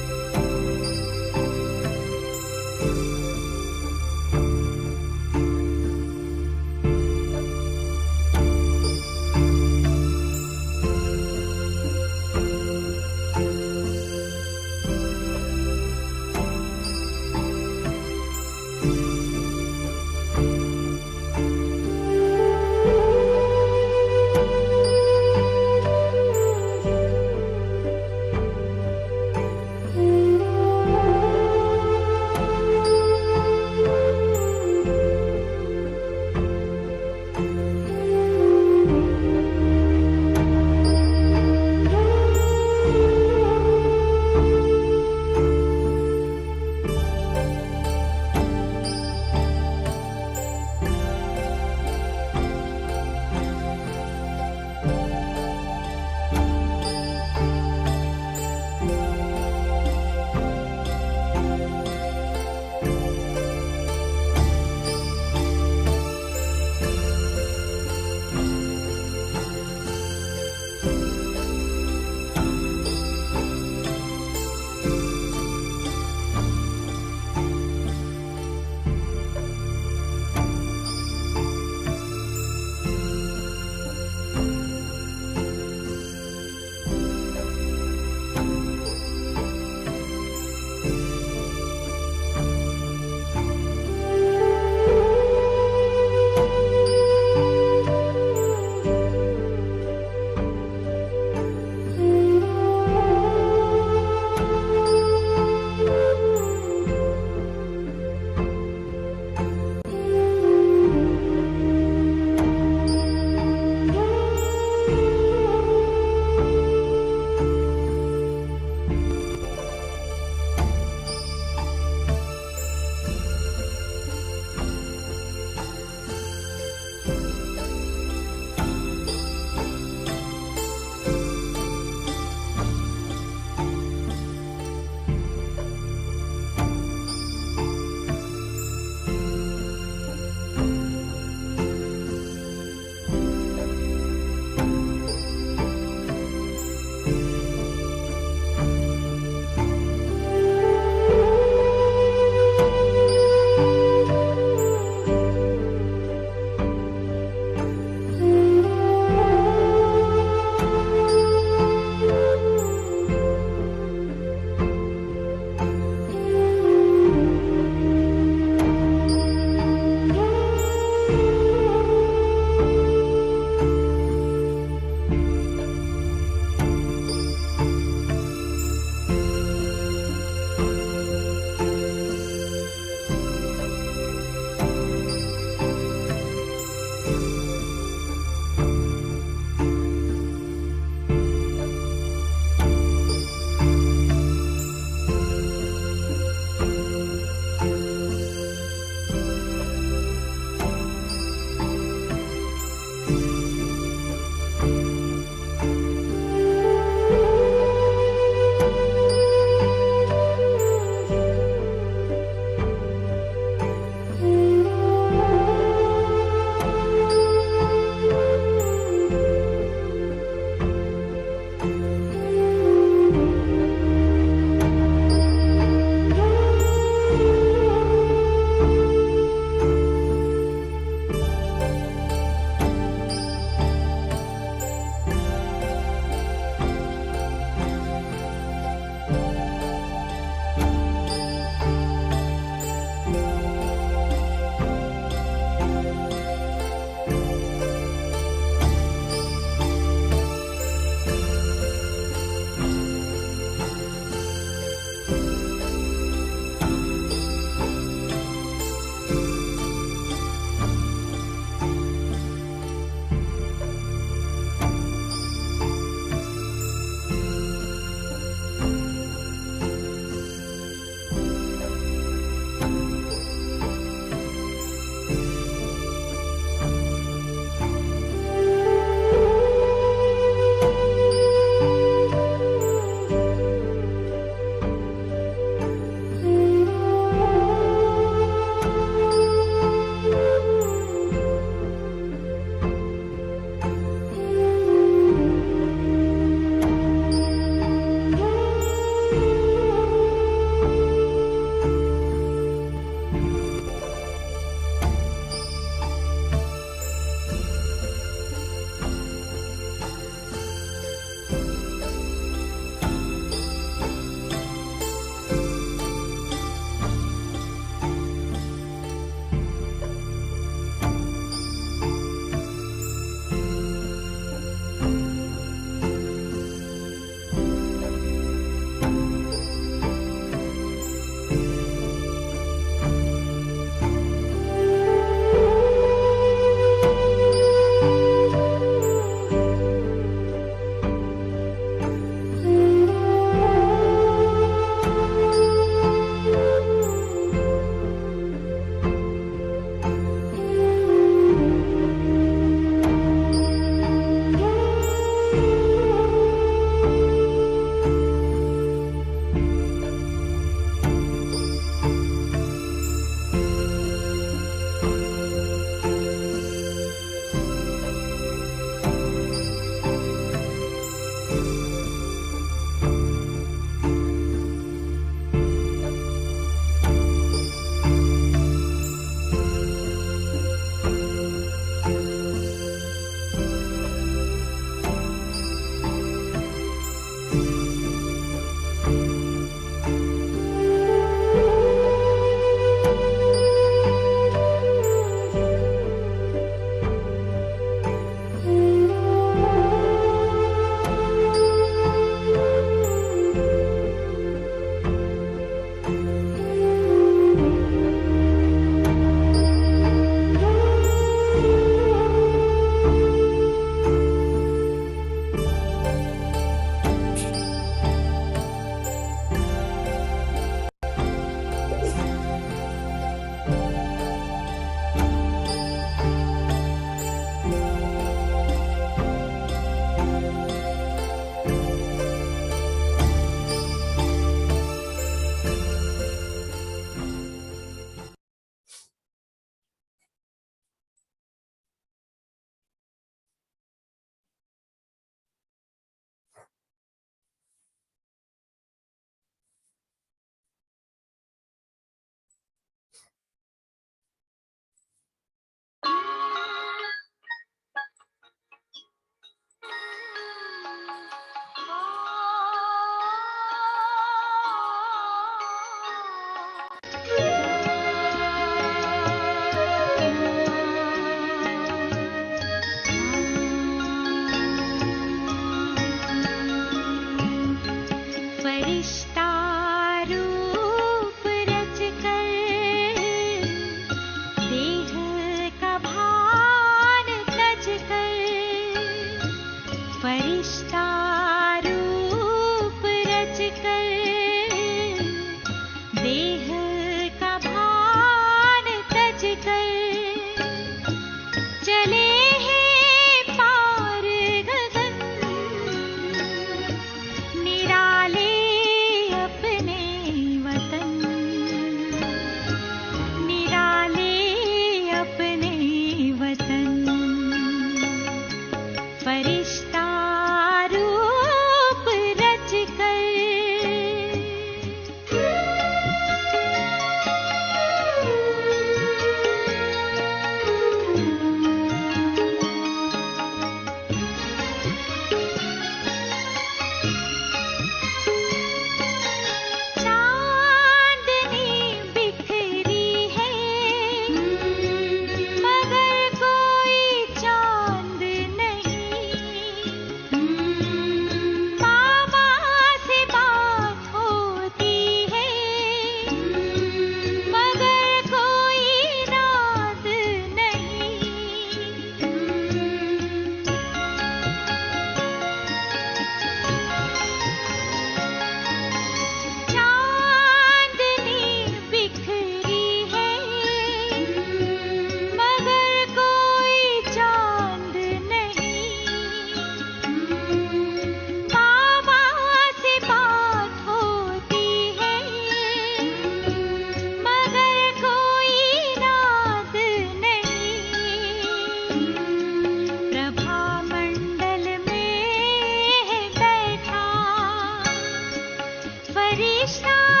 परेशान